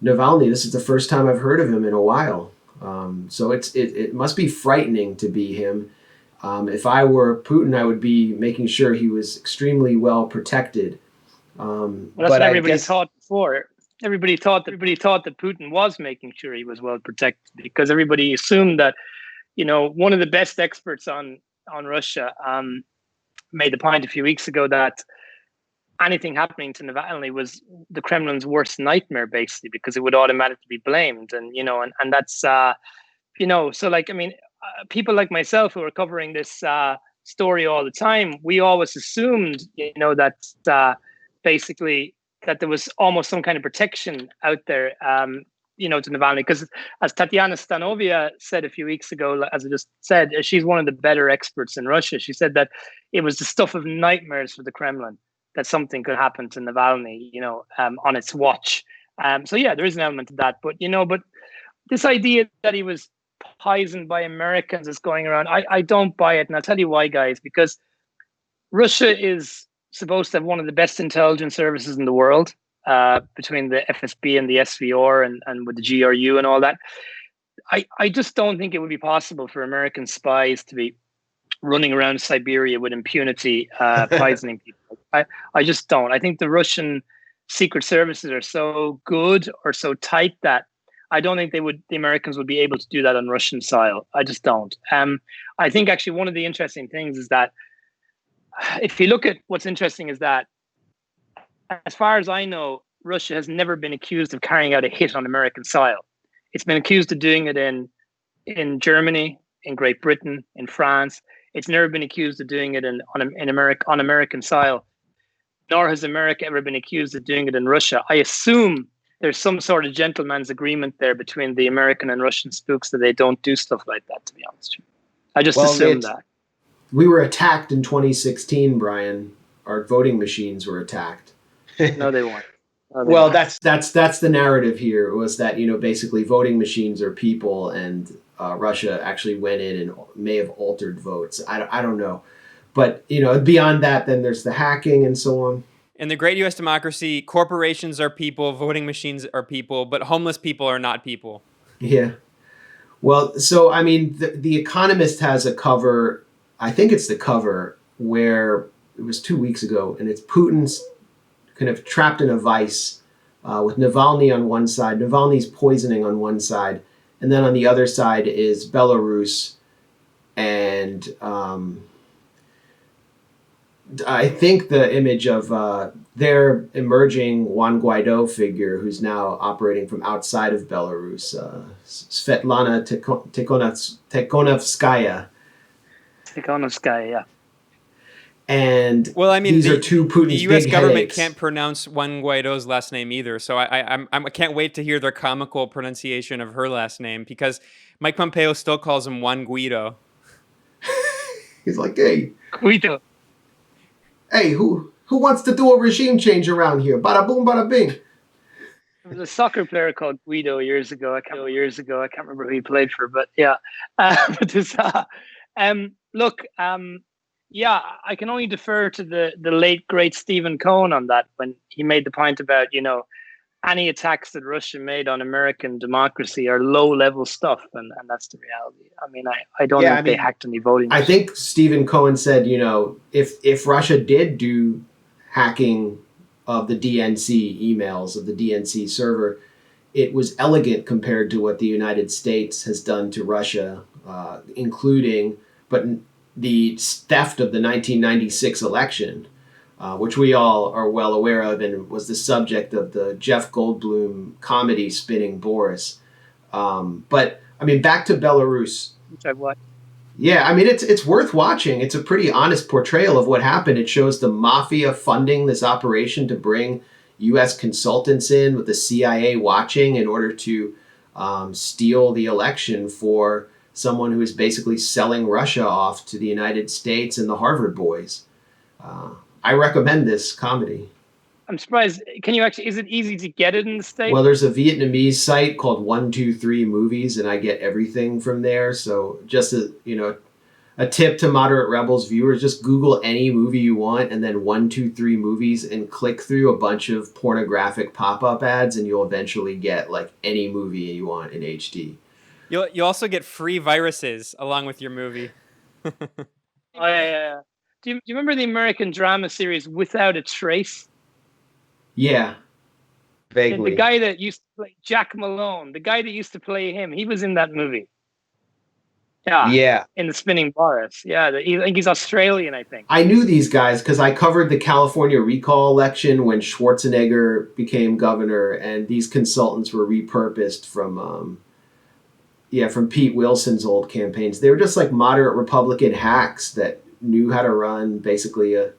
[SPEAKER 2] Navalny. This is the first time I've heard of him in a while. So it must be frightening to be him. If I were Putin, I would be making sure he was extremely well protected.
[SPEAKER 9] Well, that's what everybody thought before. Everybody thought that Putin was making sure he was well protected, because everybody assumed that, one of the best experts on Russia made the point a few weeks ago that anything happening to Navalny was the Kremlin's worst nightmare, basically, because it would automatically be blamed. And, and that's, so people like myself who are covering this story all the time, we always assumed, that basically that there was almost some kind of protection out there, to Navalny. Because as Tatiana Stanovia said a few weeks ago, as I just said, she's one of the better experts in Russia. She said that it was the stuff of nightmares for the Kremlin that something could happen to Navalny, on its watch. So yeah, there is an element of that. But, but this idea that he was poisoned by Americans is going around. I don't buy it. And I'll tell you why, guys, because Russia is supposed to have one of the best intelligence services in the world, between the FSB and the SVR and with the GRU and all that. I just don't think it would be possible for American spies to be running around Siberia with impunity, poisoning people. I just don't. I think the Russian secret services are so good or so tight that I don't think the Americans would be able to do that on Russian soil. I just don't. I think actually one of the interesting things is that if you look at what's interesting is that, as far as I know, Russia has never been accused of carrying out a hit on American soil. It's been accused of doing it in Germany, in Great Britain, in France. It's never been accused of doing it on American soil. Nor has America ever been accused of doing it in Russia. I assume there's some sort of gentleman's agreement there between the American and Russian spooks that they don't do stuff like that, to be honest with you. I just assume that.
[SPEAKER 2] We were attacked in 2016, Brian. Our voting machines were attacked.
[SPEAKER 9] No, they weren't.
[SPEAKER 10] Well, that's
[SPEAKER 2] That's the narrative here, was that, basically voting machines are people, and Russia actually went in and may have altered votes. I don't know. But, beyond that, then there's the hacking and so on.
[SPEAKER 1] In the great U.S. democracy, corporations are people, voting machines are people, but homeless people are not people.
[SPEAKER 2] Yeah. Well, so, I mean, the Economist has a cover, I think it's the cover, where it was 2 weeks ago, and it's Putin's kind of trapped in a vice with Navalny on one side. Navalny's poisoning on one side. And then on the other side is Belarus and I think the image of their emerging Juan Guaido figure, who's now operating from outside of Belarus, Svetlana Tikhonovskaya.
[SPEAKER 9] Tikhonovskaya, yeah.
[SPEAKER 2] And
[SPEAKER 1] well, I mean,
[SPEAKER 2] these are two Putin's
[SPEAKER 1] the U.S.
[SPEAKER 2] big
[SPEAKER 1] government
[SPEAKER 2] headaches.
[SPEAKER 1] can't pronounce Juan Guaido's last name either, so I can't wait to hear their comical pronunciation of her last name, because Mike Pompeo still calls him Juan Guaido.
[SPEAKER 2] He's like, hey,
[SPEAKER 9] Guido.
[SPEAKER 2] Hey, who wants to do a regime change around here? Bada boom, bada bing.
[SPEAKER 9] There was a soccer player called Guido years ago. I can't remember who he played for, but yeah. Look. Yeah, I can only defer to the late, great Stephen Cohen on that, when he made the point about, any attacks that Russia made on American democracy are low-level stuff, and that's the reality. I mean, I don't think they hacked any voting.
[SPEAKER 2] I think Stephen Cohen said, if Russia did do hacking of the DNC emails, of the DNC server, it was elegant compared to what the United States has done to Russia, including, but the theft of the 1996 election, which we all are well aware of and was the subject of the Jeff Goldblum comedy Spinning Boris. But, I mean, back to Belarus.
[SPEAKER 9] Which I've watched.
[SPEAKER 2] Yeah, I mean, it's worth watching. It's a pretty honest portrayal of what happened. It shows the mafia funding this operation to bring U.S. consultants in, with the CIA watching, in order to steal the election for someone who is basically selling Russia off to the United States and the Harvard boys. I recommend this comedy.
[SPEAKER 9] I'm surprised. Can you actually? Is it easy to get it in the States?
[SPEAKER 2] Well, there's a Vietnamese site called 123 Movies, and I get everything from there. So just a tip to moderate rebels viewers: just Google any movie you want, and then 123 Movies, and click through a bunch of pornographic pop-up ads, and you'll eventually get like any movie you want in HD.
[SPEAKER 1] You'll also get free viruses along with your movie.
[SPEAKER 9] Oh, yeah. Do you remember the American drama series Without a Trace?
[SPEAKER 2] Yeah.
[SPEAKER 10] Vaguely.
[SPEAKER 9] The guy that used to play Jack Malone, the guy that used to play him, he was in that movie. Yeah. In the Spinning Boris. Yeah, I think he's Australian, I think.
[SPEAKER 2] I knew these guys because I covered the California recall election when Schwarzenegger became governor, and these consultants were repurposed from Pete Wilson's old campaigns. They were just like moderate Republican hacks that knew how to run basically a...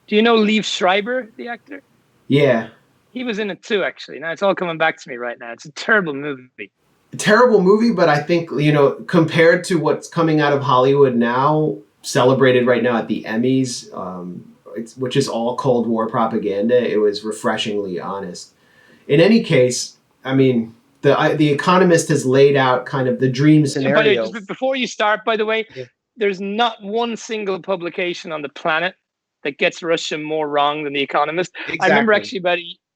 [SPEAKER 9] Do you know Liev Schreiber, the actor?
[SPEAKER 2] Yeah.
[SPEAKER 9] He was in it too, actually. Now it's all coming back to me right now. It's a terrible movie.
[SPEAKER 2] Terrible movie, but I think, compared to what's coming out of Hollywood now, celebrated right now at the Emmys, which is all Cold War propaganda, it was refreshingly honest. In any case, I mean... The Economist has laid out kind of the dream scenario.
[SPEAKER 9] But before you start, by the way, there's not one single publication on the planet that gets Russia more wrong than The Economist. Exactly. I remember actually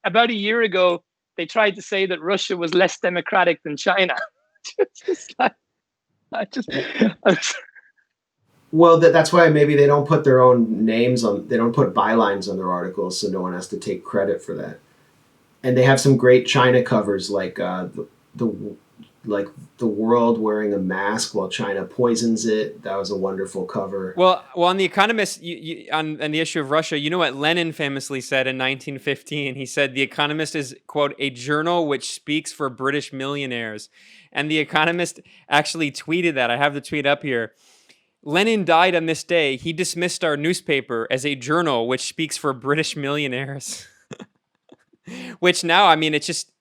[SPEAKER 9] about a year ago, they tried to say that Russia was less democratic than China.
[SPEAKER 2] Well, that's why maybe they don't put their own names on. They don't put bylines on their articles, so no one has to take credit for that. And they have some great China covers, like the world wearing a mask while China poisons it. That was a wonderful cover.
[SPEAKER 1] Well, on The Economist, on the issue of Russia, you know what Lenin famously said in 1915? He said, "The Economist is, quote, a journal which speaks for British millionaires." And The Economist actually tweeted that. I have the tweet up here. Lenin died on this day. He dismissed our newspaper as a journal which speaks for British millionaires. Which now, I mean, it's just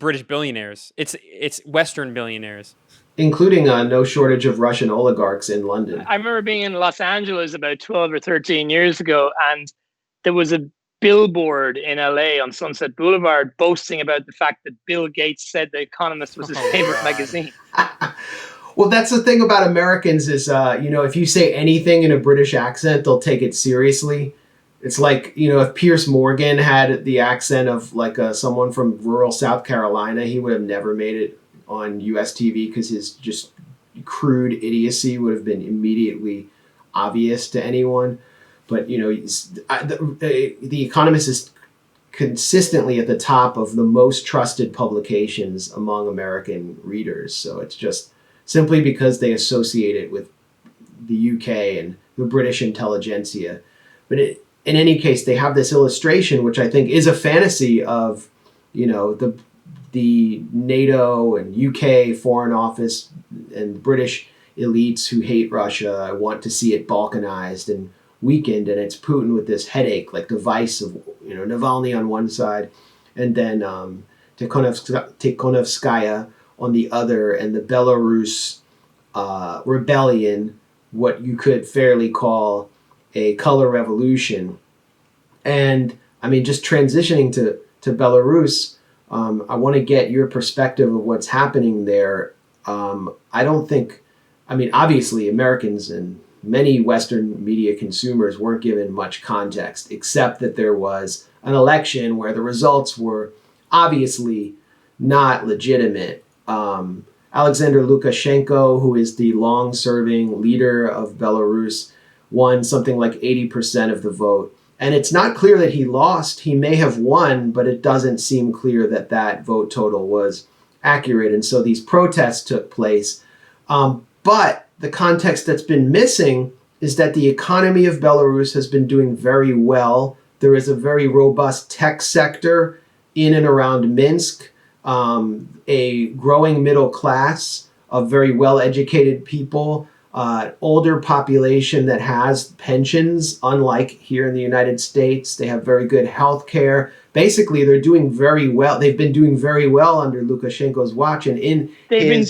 [SPEAKER 1] British billionaires. It's Western billionaires.
[SPEAKER 2] including no shortage of Russian oligarchs in London.
[SPEAKER 9] I remember being in Los Angeles about 12 or 13 years ago, and there was a billboard in LA on Sunset Boulevard boasting about the fact that Bill Gates said The Economist was his favorite magazine.
[SPEAKER 2] Well, that's the thing about Americans is, if you say anything in a British accent, they'll take it seriously. It's like, if Pierce Morgan had the accent of like someone from rural South Carolina, he would have never made it on US TV because his just crude idiocy would have been immediately obvious to anyone. But, the Economist is consistently at the top of the most trusted publications among American readers. So it's just simply because they associate it with the UK and the British intelligentsia. But in any case, they have this illustration, which I think is a fantasy of, the NATO and UK Foreign Office and British elites who hate Russia want to see it balkanized and weakened, and it's Putin with this headache, like the vice of Navalny on one side, and then Tikhonovskaya on the other, and the Belarus rebellion, what you could fairly call a color revolution. And I mean, just transitioning to Belarus, I want to get your perspective of what's happening there. Obviously Americans and many Western media consumers weren't given much context, except that there was an election where the results were obviously not legitimate. Alexander Lukashenko, who is the long-serving leader of Belarus, won something like 80% of the vote. And it's not clear that he lost. He may have won, but it doesn't seem clear that that vote total was accurate. And so these protests took place. But the context that's been missing is that the economy of Belarus has been doing very well. There is a very robust tech sector in and around Minsk, a growing middle class of very well-educated people, older population that has pensions, unlike here in the United States. They have very good health care. Basically, they're doing very well. They've been doing very well under Lukashenko's watch, and
[SPEAKER 9] they've been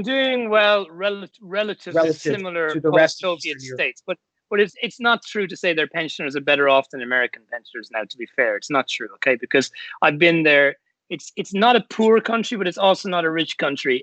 [SPEAKER 9] doing well relatively similar
[SPEAKER 10] to the rest of
[SPEAKER 9] Soviet states. But it's not true to say their pensioners are better off than American pensioners now, to be fair. It's not true, okay? Because I've been there. It's not a poor country, but it's also not a rich country.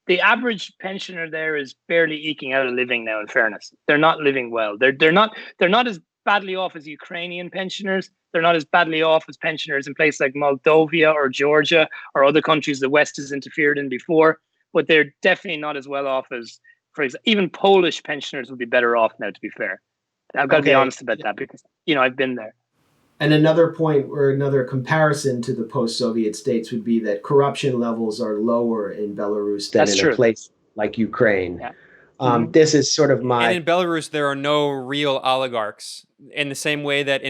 [SPEAKER 9] The average pensioner there is barely eking out a living now, in fairness. They're not living well. They're not as badly off as Ukrainian pensioners. They're not as badly off as pensioners in places like Moldova or Georgia or other countries the West has interfered in before. But they're definitely not as well off as, for example, even Polish pensioners would be better off now, to be fair. I've got to be honest about that because, I've been there.
[SPEAKER 2] And another point or another comparison to the post-Soviet states would be that corruption levels are lower in Belarus
[SPEAKER 10] than in a place like Ukraine. Yeah. This is sort of my...
[SPEAKER 1] And in Belarus, there are no real oligarchs in the same way that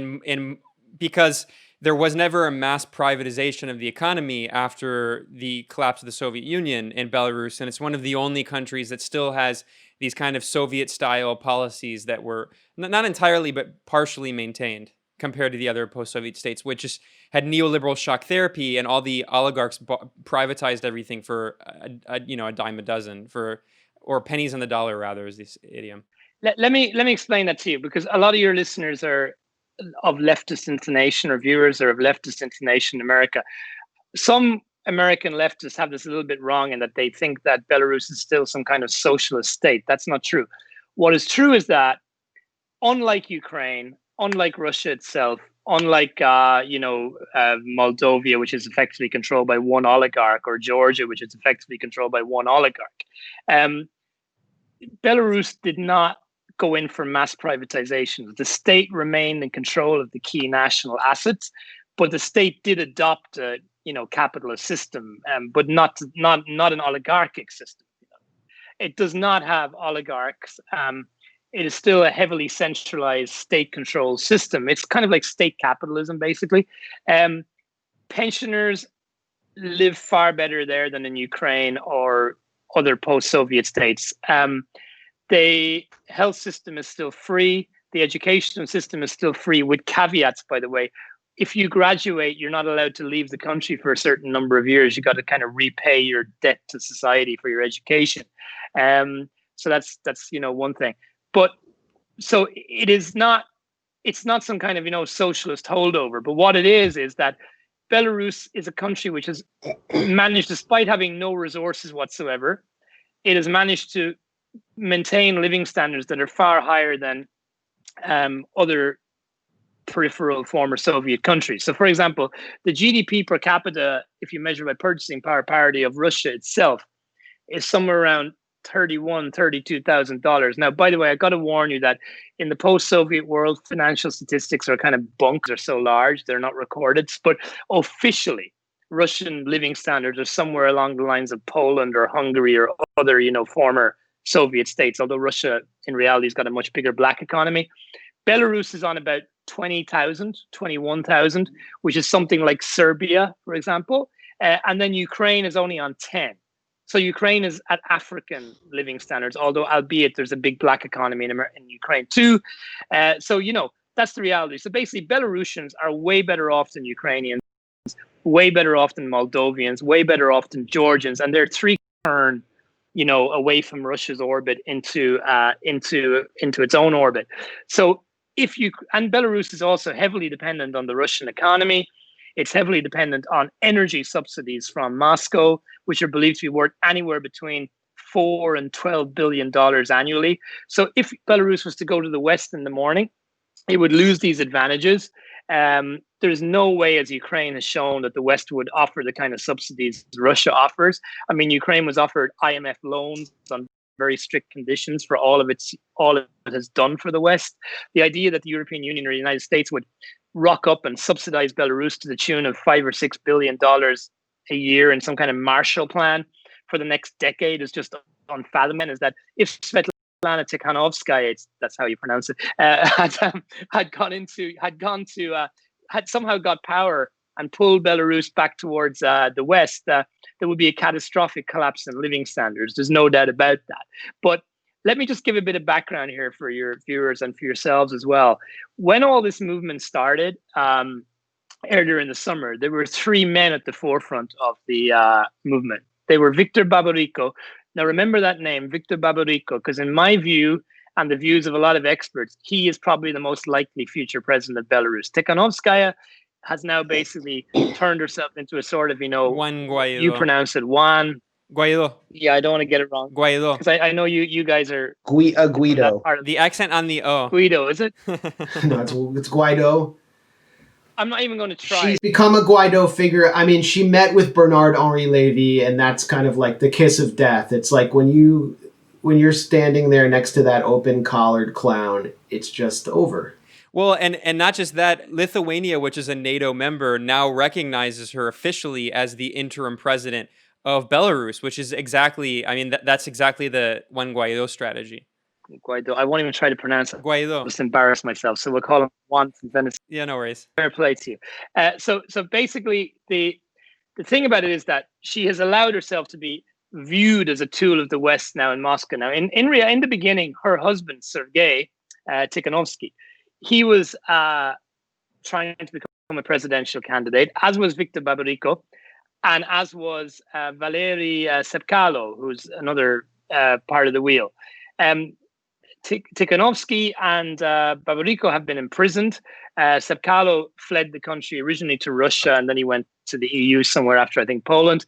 [SPEAKER 1] because there was never a mass privatization of the economy after the collapse of the Soviet Union in Belarus. And it's one of the only countries that still has these kind of Soviet-style policies that were not entirely, but partially maintained, compared to the other post-Soviet states, which just had neoliberal shock therapy, and all the oligarchs privatized everything for a dime a dozen, or pennies on the dollar, rather, is this idiom.
[SPEAKER 9] Let me explain that to you, because a lot of your listeners are of leftist inclination, or viewers are of leftist inclination in America. Some American leftists have this a little bit wrong in that they think that Belarus is still some kind of socialist state. That's not true. What is true is that, unlike Ukraine, unlike Russia itself, unlike Moldova, which is effectively controlled by one oligarch, or Georgia, which is effectively controlled by one oligarch, Belarus did not go in for mass privatization. The state remained in control of the key national assets, but the state did adopt a capitalist system, but not an oligarchic system. It does not have oligarchs. It is still a heavily centralized state-controlled system. It's kind of like state capitalism, basically. Pensioners live far better there than in Ukraine or other post-Soviet states. The health system is still free. The educational system is still free, with caveats, by the way. if you graduate, you're not allowed to leave the country for a certain number of years. You got to kind of repay your debt to society for your education. So that's one thing. But so it's not some kind of socialist holdover. But what it is that Belarus is a country which has managed, despite having no resources whatsoever, it has managed to maintain living standards that are far higher than other peripheral former Soviet countries. So, for example, the GDP per capita, if you measure by purchasing power parity of Russia itself, is somewhere around $32,000. Now, by the way, I got to warn you that in the post-Soviet world, financial statistics are kind of bunks. They're so large, they're not recorded. But officially, Russian living standards are somewhere along the lines of Poland or Hungary or other, former Soviet states, although Russia in reality has got a much bigger black economy. Belarus is on about 20,000, 21,000, which is something like Serbia, for example. And then Ukraine is only on 10. So Ukraine is at African living standards, although albeit there's a big black economy in Ukraine too. So, that's the reality. So basically, Belarusians are way better off than Ukrainians, way better off than Moldovians, way better off than Georgians. And they're three turn, away from Russia's orbit into its own orbit. So and Belarus is also heavily dependent on the Russian economy. It's heavily dependent on energy subsidies from Moscow, which are believed to be worth anywhere between $4 and $12 billion annually. So if Belarus was to go to the West in the morning, it would lose these advantages. There's no way, as Ukraine has shown, that the West would offer the kind of subsidies Russia offers. I mean, Ukraine was offered IMF loans on very strict conditions for all it has done for the West. The idea that the European Union or the United States would rock up and subsidize Belarus to the tune of $5 or $6 billion a year in some kind of Marshall Plan for the next decade is just unfathomable. Is that if Svetlana Tikhanovskaya, that's how you pronounce it, had somehow got power and pulled Belarus back towards the West, there would be a catastrophic collapse in living standards. There's no doubt about that. But let me just give a bit of background here for your viewers and for yourselves as well. When all this movement started earlier in the summer, there were three men at the forefront of the movement. They were Viktor Babariko. Now, remember that name, Viktor Babariko, because in my view and the views of a lot of experts, he is probably the most likely future president of Belarus. Tikhanovskaya has now basically turned herself into a sort of,
[SPEAKER 1] Juan Guaido.
[SPEAKER 9] You pronounce it Juan.
[SPEAKER 1] Guaido.
[SPEAKER 9] Yeah, I don't want to get it wrong.
[SPEAKER 1] Guaido.
[SPEAKER 9] Because I know you guys are...
[SPEAKER 10] Guido.
[SPEAKER 1] The accent on the O.
[SPEAKER 9] Guido, is it?
[SPEAKER 2] No, it's Guaido.
[SPEAKER 9] I'm not even going to try.
[SPEAKER 2] She's become a Guaido figure. I mean, she met with Bernard-Henri Lévy, and that's kind of like the kiss of death. It's like when you're standing there next to that open-collared clown, it's just over.
[SPEAKER 1] Well, and not just that, Lithuania, which is a NATO member, now recognizes her officially as the interim president of Belarus, which is exactly, that's exactly the Juan Guaido strategy.
[SPEAKER 9] Guaido. I won't even try to pronounce it.
[SPEAKER 1] Guaido.
[SPEAKER 9] I'll just embarrass myself. So we'll call him Juan from Venezuela.
[SPEAKER 1] Yeah, no worries.
[SPEAKER 9] Fair play to you. So basically, the thing about it is that she has allowed herself to be viewed as a tool of the West now in Moscow. Now, in the beginning, her husband, Sergei Tikhanovsky, he was trying to become a presidential candidate, as was Viktor Babariko, and as was Valery Sepkalo, who's another part of the wheel. Tikhanovsky and Babariko have been imprisoned. Sepkalo fled the country originally to Russia, and then he went to the EU somewhere after, I think, Poland.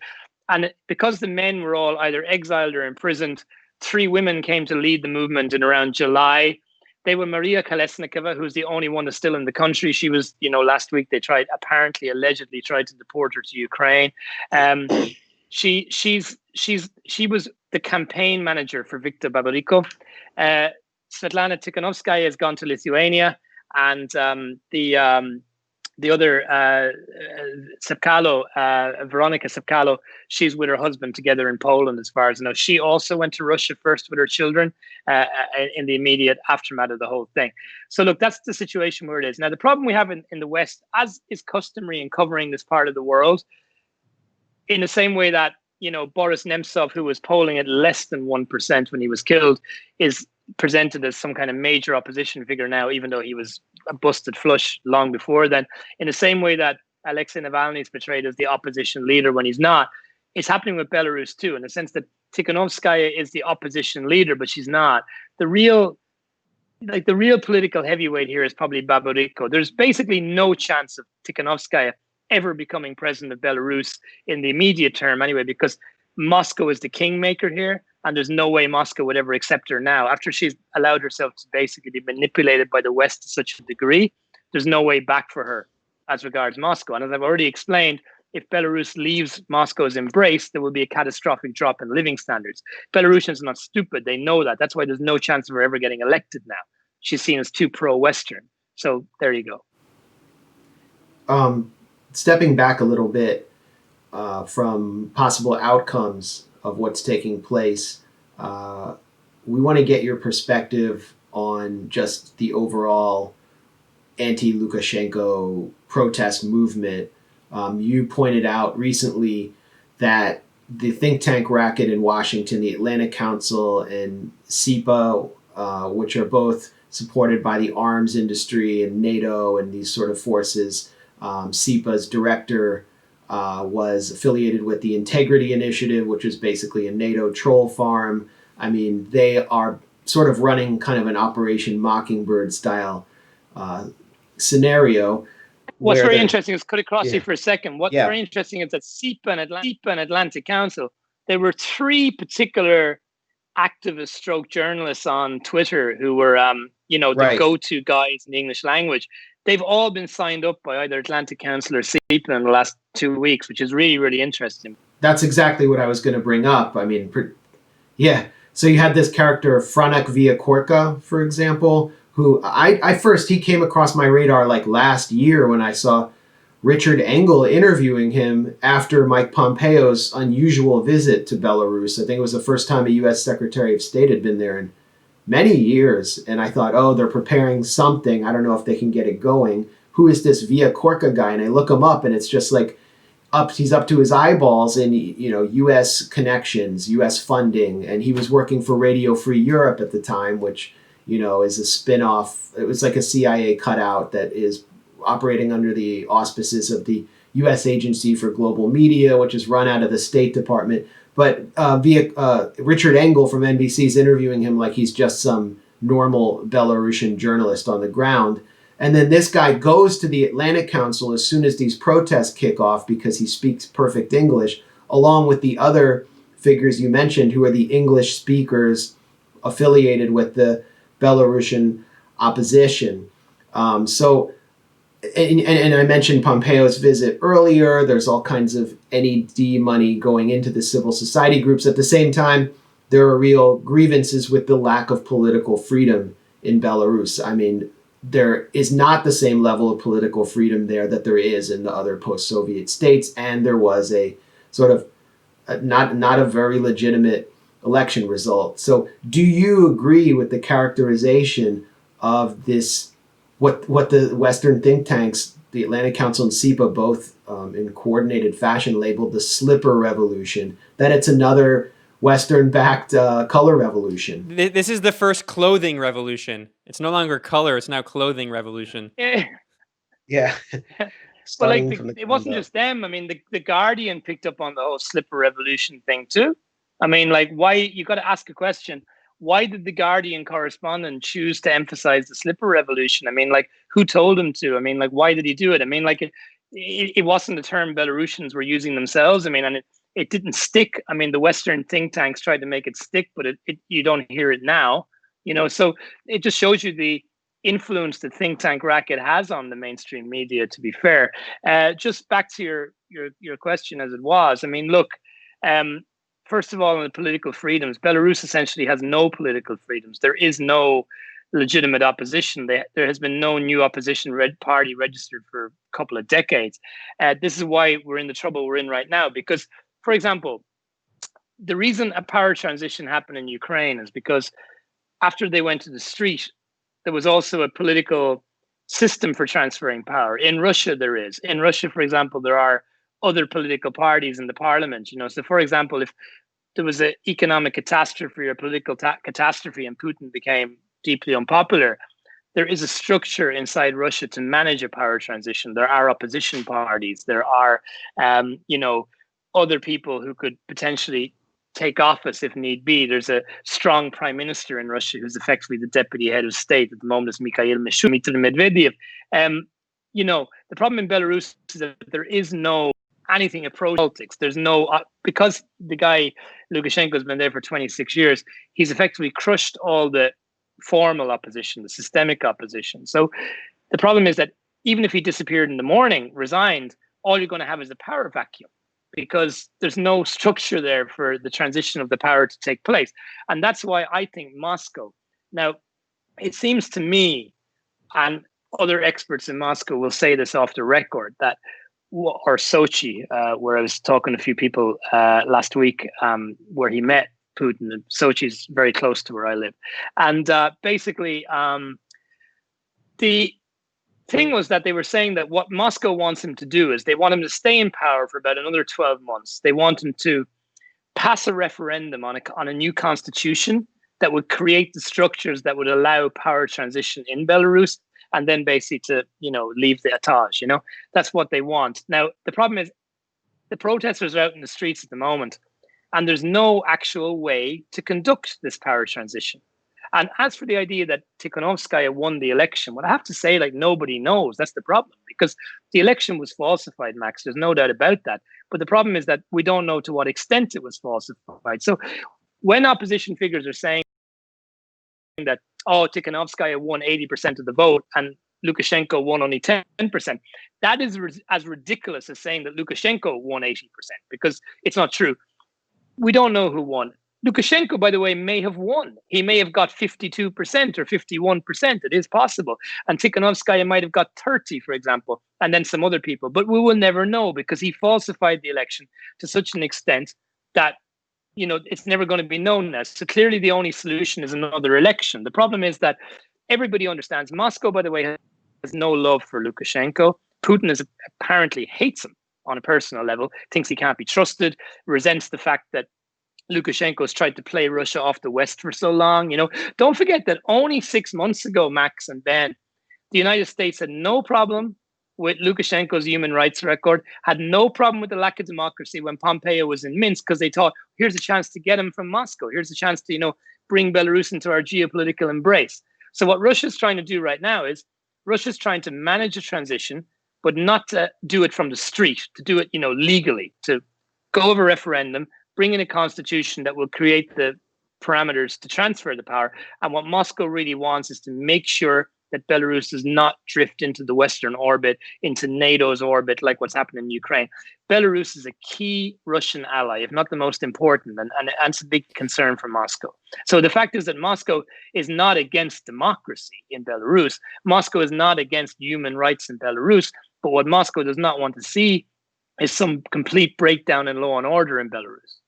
[SPEAKER 9] And because the men were all either exiled or imprisoned, three women came to lead the movement in around July. They were Maria Kolesnikova, who's the only one that's still in the country. She was, last week they allegedly tried to deport her to Ukraine. She was the campaign manager for Viktor Babariko. Svetlana Tikhanovskaya has gone to Lithuania, and the other Sepkalo, Veronika Sepkalo, she's with her husband together in Poland, as far as I know. She also went to Russia first with her children in the immediate aftermath of the whole thing. So look, that's the situation where it is. Now, the problem we have in the West, as is customary in covering this part of the world, in the same way that, Boris Nemtsov, who was polling at less than 1% when he was killed, is presented as some kind of major opposition figure now, even though he was a busted flush long before then. In the same way that Alexei Navalny is portrayed as the opposition leader when he's not, it's happening with Belarus too, in the sense that Tikhanovskaya is the opposition leader, but she's not. The real political heavyweight here is probably Babariko. There's basically no chance of Tikhanovskaya ever becoming president of Belarus in the immediate term anyway, because Moscow is the kingmaker here, and there's no way Moscow would ever accept her now. After she's allowed herself to basically be manipulated by the West to such a degree, there's no way back for her as regards Moscow. And as I've already explained, if Belarus leaves Moscow's embrace, there will be a catastrophic drop in living standards. Belarusians are not stupid. They know that. That's why there's no chance of her ever getting elected now. She's seen as too pro-Western. So there you
[SPEAKER 2] go. Stepping back a little bit from possible outcomes of what's taking place, we want to get your perspective on just the overall anti-Lukashenko protest movement. You pointed out recently that the think tank racket in Washington, the Atlantic Council and SIPA, which are both supported by the arms industry and NATO and these sort of forces, SIPA's director was affiliated with the Integrity Initiative, which is basically a NATO troll farm. I mean, they are sort of running kind of an Operation Mockingbird style scenario.
[SPEAKER 9] What's very interesting is, cut across you for a second. What's very interesting is that SIPA and Atlantic Council, there were three particular activist stroke journalists on Twitter who were, the go-to guys in the English language. They've all been signed up by either Atlantic Council or SIPA in the last 2 weeks, which is really, really interesting.
[SPEAKER 2] That's exactly what I was going to bring up. I mean, So you had this character, Franek Viakorka, for example, who he came across my radar like last year when I saw Richard Engel interviewing him after Mike Pompeo's unusual visit to Belarus. I think it was the first time a U.S. Secretary of State had been there in many years. And I thought, they're preparing something. I don't know if they can get it going. Who is this Viakorka guy? And I look him up, and it's just like he's up to his eyeballs in, U.S. connections, U.S. funding. And he was working for Radio Free Europe at the time, which, is a spin-off. It was like a CIA cutout that is operating under the auspices of the U.S. Agency for Global Media, which is run out of the State Department. But Richard Engel from NBC is interviewing him like he's just some normal Belarusian journalist on the ground. And then this guy goes to the Atlantic Council as soon as these protests kick off because he speaks perfect English, along with the other figures you mentioned who are the English speakers affiliated with the Belarusian opposition. And I mentioned Pompeo's visit earlier. There's all kinds of NED money going into the civil society groups. At the same time, there are real grievances with the lack of political freedom in Belarus. I mean, there is not the same level of political freedom there that there is in the other post-Soviet states, and there was a sort of not a very legitimate election result. So do you agree with the characterization of this, what the Western think tanks, the Atlantic Council and SIPA, both in coordinated fashion labeled the slipper revolution, that it's another Western-backed color revolution?
[SPEAKER 1] This is the first clothing revolution. It's no longer color; it's now clothing revolution.
[SPEAKER 10] Yeah.
[SPEAKER 9] Well, it wasn't just them. I mean, the Guardian picked up on the whole slipper revolution thing too. I mean, why? You got to ask a question. Why did the Guardian correspondent choose to emphasize the slipper revolution? I mean, who told him to? I mean, why did he do it? I mean, it wasn't a term Belarusians were using themselves. I mean, and it didn't stick. I mean, the Western think tanks tried to make it stick, but you don't hear it now. So it just shows you the influence the think tank racket has on the mainstream media, to be fair. Just back to your question as it was. I mean, look, first of all, on the political freedoms, Belarus essentially has no political freedoms. There is no legitimate opposition. There has been no new opposition party registered for a couple of decades. This is why we're in the trouble we're in right now. Because, for example, the reason a power transition happened in Ukraine is because after they went to the street, there was also a political system for transferring power. In Russia, there is. In Russia, for example, there are other political parties in the parliament. So, for example, if there was an economic catastrophe or political catastrophe and Putin became deeply unpopular, there is a structure inside Russia to manage a power transition. There are opposition parties. There are, other people who could potentially take office if need be. There's a strong prime minister in Russia who's effectively the deputy head of state at the moment, is Mikhail Medvedev. The problem in Belarus is that there is no anything approach politics. There's no, because the guy Lukashenko has been there for 26 years, he's effectively crushed all the formal opposition, the systemic opposition. So the problem is that even if he disappeared in the morning, resigned, all you're going to have is a power vacuum, because there's no structure there for the transition of the power to take place. And that's why I think Moscow, now it seems to me, and other experts in Moscow will say this off the record, that, or Sochi, where I was talking to a few people last week, where he met Putin. And Sochi is very close to where I live. And basically, the thing was that they were saying that what Moscow wants him to do is they want him to stay in power for about another 12 months. They want him to pass a referendum on a new constitution that would create the structures that would allow power transition in Belarus, and then basically to, leave the etage, that's what they want. Now, the problem is the protesters are out in the streets at the moment, and there's no actual way to conduct this power transition. And as for the idea that Tikhanovskaya won the election, what I have to say, nobody knows. That's the problem, because the election was falsified, Max. There's no doubt about that. But the problem is that we don't know to what extent it was falsified. So when opposition figures are saying that, Tikhanovskaya won 80% of the vote and Lukashenko won only 10%, that is as ridiculous as saying that Lukashenko won 80%, because it's not true. We don't know who won. Lukashenko, by the way, may have won. He may have got 52% or 51%. It is possible. And Tikhanovskaya might have got 30, for example, and then some other people. But we will never know, because he falsified the election to such an extent that, it's never going to be known as. So clearly the only solution is another election. The problem is that everybody understands Moscow, by the way, has no love for Lukashenko. Putin apparently hates him on a personal level, thinks he can't be trusted, resents the fact that Lukashenko has tried to play Russia off the West for so long. Don't forget that only 6 months ago, Max and Ben, the United States had no problem with Lukashenko's human rights record, had no problem with the lack of democracy when Pompeo was in Minsk, because they thought, here's a chance to get him from Moscow. Here's a chance to, bring Belarus into our geopolitical embrace. So what Russia's trying to do right now is Russia's trying to manage a transition, but not to do it from the street, to do it, legally, to go over referendum, bring in a constitution that will create the parameters to transfer the power. And what Moscow really wants is to make sure that Belarus does not drift into the Western orbit, into NATO's orbit, like what's happened in Ukraine. Belarus is a key Russian ally, if not the most important, and it's a big concern for Moscow. So the fact is that Moscow is not against democracy in Belarus. Moscow is not against human rights in Belarus. But what Moscow does not want to see is some complete breakdown in law and order in Belarus.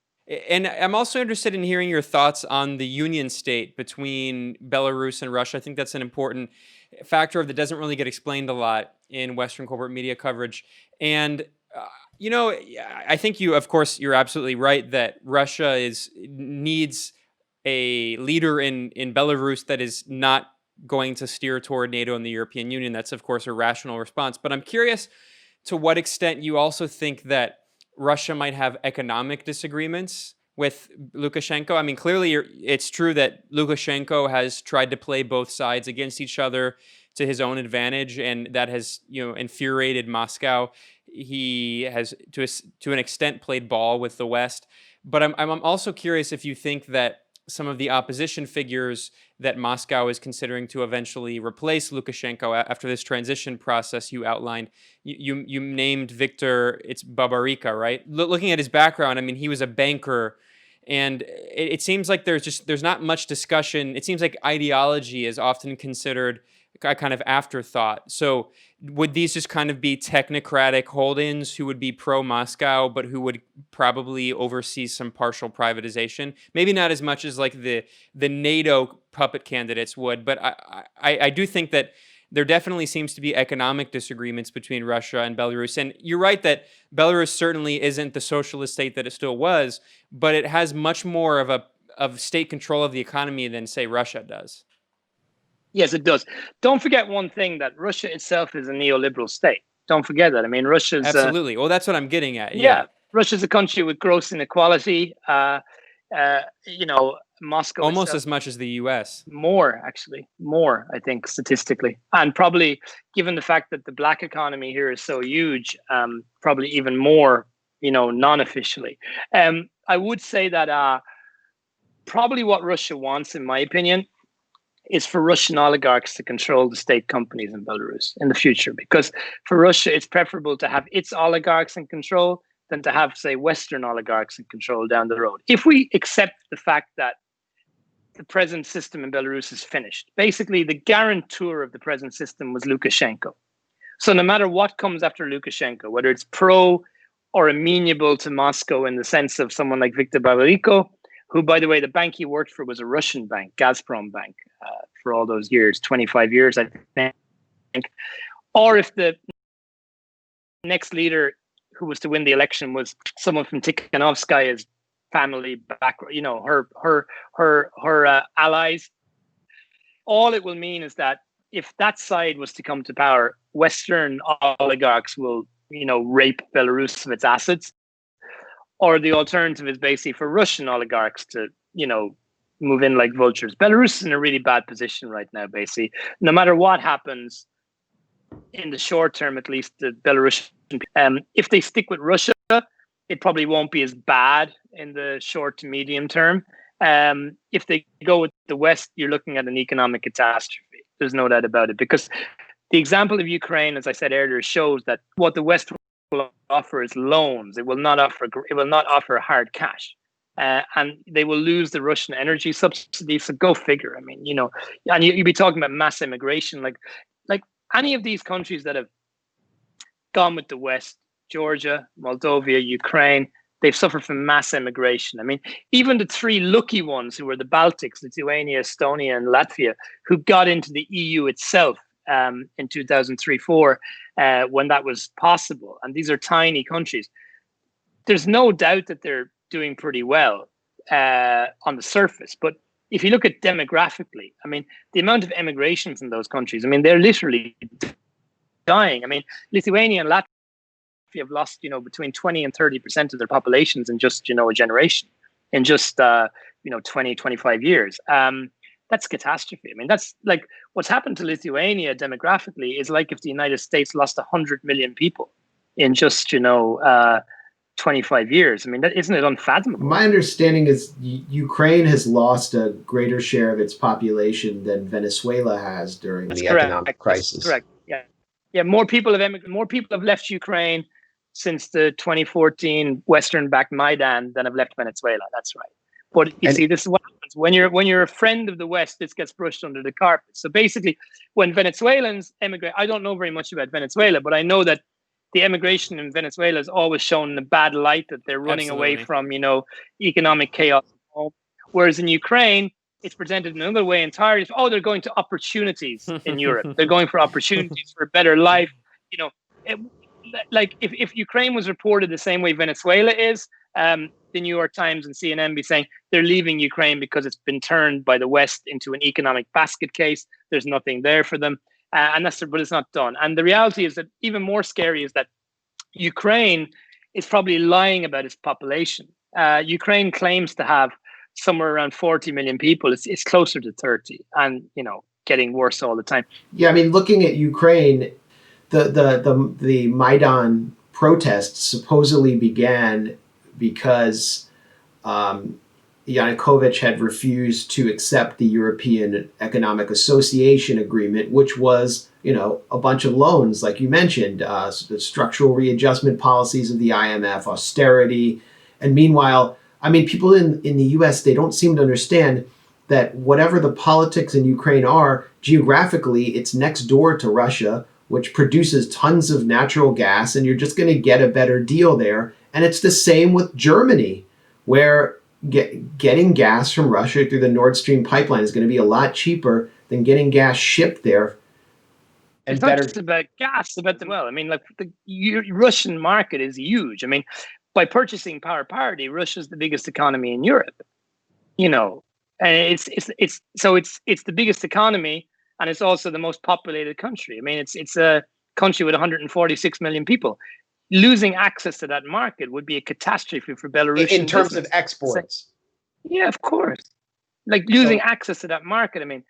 [SPEAKER 1] And I'm also interested in hearing your thoughts on the union state between Belarus and Russia. I think that's an important factor that doesn't really get explained a lot in Western corporate media coverage. And, I think of course, you're absolutely right that Russia needs a leader in Belarus that is not going to steer toward NATO and the European Union. That's, of course, a rational response. But I'm curious to what extent you also think that Russia might have economic disagreements with Lukashenko. I mean, clearly it's true that Lukashenko has tried to play both sides against each other to his own advantage, and that has, infuriated Moscow. He has, to an extent, played ball with the West. But I'm also curious if you think that some of the opposition figures that Moscow is considering to eventually replace Lukashenko after this transition process you outlined. You named Viktor, it's Babarika, right? Looking at his background, I mean, he was a banker, and it seems like there's not much discussion. It seems like ideology is often considered a kind of afterthought. So would these just kind of be technocratic hold-ins who would be pro-Moscow, but who would probably oversee some partial privatization? Maybe not as much as like the NATO puppet candidates would, but I do think that there definitely seems to be economic disagreements between Russia and Belarus. And you're right that Belarus certainly isn't the socialist state that it still was, but it has much more of state control of the economy than, say, Russia does.
[SPEAKER 9] Yes, it does. Don't forget one thing, that Russia itself is a neoliberal state. Don't forget that. I mean, Russia's...
[SPEAKER 1] Absolutely. Well, that's what I'm getting at. Yeah.
[SPEAKER 9] Russia's a country with gross inequality. Moscow
[SPEAKER 1] almost
[SPEAKER 9] itself,
[SPEAKER 1] as much as the U.S.
[SPEAKER 9] More, I think, statistically. And probably, given the fact that the black economy here is so huge, probably even more, non-officially. I would say that probably what Russia wants, in my opinion, is for Russian oligarchs to control the state companies in Belarus in the future. Because for Russia, it's preferable to have its oligarchs in control than to have, say, Western oligarchs in control down the road. If we accept the fact that the present system in Belarus is finished, basically the guarantor of the present system was Lukashenko. So no matter what comes after Lukashenko, whether it's pro or amenable to Moscow in the sense of someone like Viktor Babariko, who, by the way, the bank he worked for was a Russian bank, Gazprom Bank, for all those years, 25 years, I think. Or if the next leader who was to win the election was someone from Tikhanovskaya's family background, her allies. All it will mean is that if that side was to come to power, Western oligarchs will, rape Belarus of its assets. Or the alternative is basically for Russian oligarchs to, move in like vultures. Belarus is in a really bad position right now, basically. No matter what happens, in the short term, at least, the Belarusian, if they stick with Russia, it probably won't be as bad in the short to medium term. If they go with the West, you're looking at an economic catastrophe. There's no doubt about it, because the example of Ukraine, as I said earlier, shows that what the West will offer is loans. It will not offer hard cash. And they will lose the Russian energy subsidy. So go figure. I mean, and you'd be talking about mass immigration, like any of these countries that have gone with the West, Georgia, Moldova, Ukraine, they've suffered from mass immigration. I mean, even the three lucky ones who were the Baltics, Lithuania, Estonia, and Latvia, who got into the EU itself in 2003-04, when that was possible. And these are tiny countries. There's no doubt that they're doing pretty well on the surface. But if you look at demographically, I mean, the amount of immigration from those countries, I mean, they're literally dying. I mean, Lithuania and Latvia have lost, between 20 and 30% of their populations in just, a generation, in just, 20, 25 years. That's catastrophe. I mean, that's like what's happened to Lithuania demographically is like if the United States lost 100 million people in just, 25 years. I mean, isn't it unfathomable?
[SPEAKER 2] My understanding is Ukraine has lost a greater share of its population than Venezuela has during the economic crisis.
[SPEAKER 9] That's correct. Yeah. Yeah. More people have left Ukraine since the 2014 Western-backed Maidan than have left Venezuela. That's right. But you see, this is what happens when you're a friend of the West. This gets brushed under the carpet. So basically, when Venezuelans emigrate, I don't know very much about Venezuela, but I know that the emigration in Venezuela is always shown in a bad light, that they're running away from, economic chaos. Whereas in Ukraine, it's presented another way entirely. Oh, they're going to opportunities in Europe. They're going for opportunities for a better life. If Ukraine was reported the same way Venezuela is, the New York Times and CNN be saying they're leaving Ukraine because it's been turned by the West into an economic basket case. There's nothing there for them. But it's not done. And the reality is that even more scary is that Ukraine is probably lying about its population. Ukraine claims to have somewhere around 40 million people. It's closer to 30, and getting worse all the time.
[SPEAKER 2] Yeah, I mean, looking at Ukraine, the Maidan protests supposedly began because Yanukovych had refused to accept the European Economic Association Agreement, which was, a bunch of loans, like you mentioned, the structural readjustment policies of the IMF, austerity. And meanwhile, I mean, people in the US, they don't seem to understand that whatever the politics in Ukraine are, geographically, it's next door to Russia, which produces tons of natural gas, and you're just going to get a better deal there. And it's the same with Germany, where getting gas from Russia through the Nord Stream pipeline is going to be a lot cheaper than getting gas shipped there And
[SPEAKER 9] it's not just about gas, about the well. I mean, like the Russian market is huge. I mean, by purchasing power parity, Russia's the biggest economy in Europe. You know, and it's the biggest economy, and it's also the most populated country. I mean, it's a country with 146 million people. Losing access to that market would be a catastrophe for Belarus
[SPEAKER 10] in terms
[SPEAKER 9] business.
[SPEAKER 10] of exports.
[SPEAKER 9] Yeah, of course. Like losing access to that market. I mean,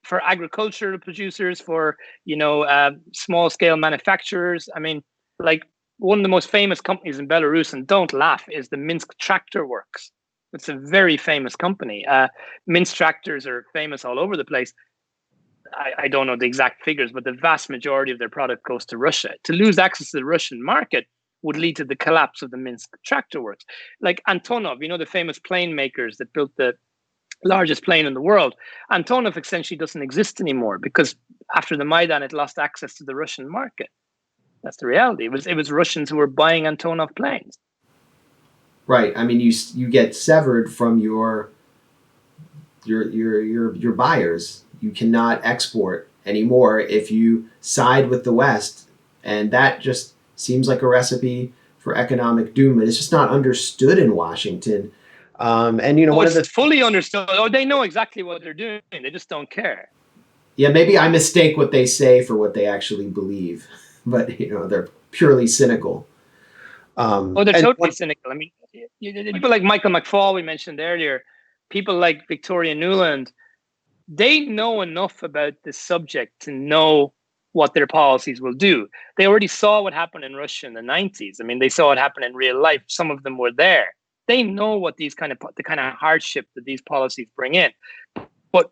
[SPEAKER 9] for agricultural producers, for small scale manufacturers. I mean, like one of the most famous companies in Belarus, and don't laugh, is the Minsk Tractor Works. It's a very famous company. Minsk tractors are famous all over the place. I don't know the exact figures, but the vast majority of their product goes to Russia. To lose access to the Russian market would lead to the collapse of the Minsk Tractor Works. Like Antonov, the famous plane makers that built the largest plane in the world. Antonov essentially doesn't exist anymore because after the Maidan, it lost access to the Russian market. That's the reality. It was Russians who were buying Antonov planes.
[SPEAKER 2] Right. I mean, you get severed from your buyers. You cannot export anymore if you side with the West, and that just seems like a recipe for economic doom. It's just not understood in Washington.
[SPEAKER 9] It's fully understood. Oh, they know exactly what they're doing. They just don't care.
[SPEAKER 2] Yeah, maybe I mistake what they say for what they actually believe, but they're purely cynical.
[SPEAKER 9] They're totally cynical. I mean, people like Michael McFaul we mentioned earlier, people like Victoria Nuland, they know enough about this subject to know what their policies will do. They already saw what happened in Russia in the 90s. I mean, they saw it happen in real life. Some of them were there. They know what the kind of hardship that these policies bring in, but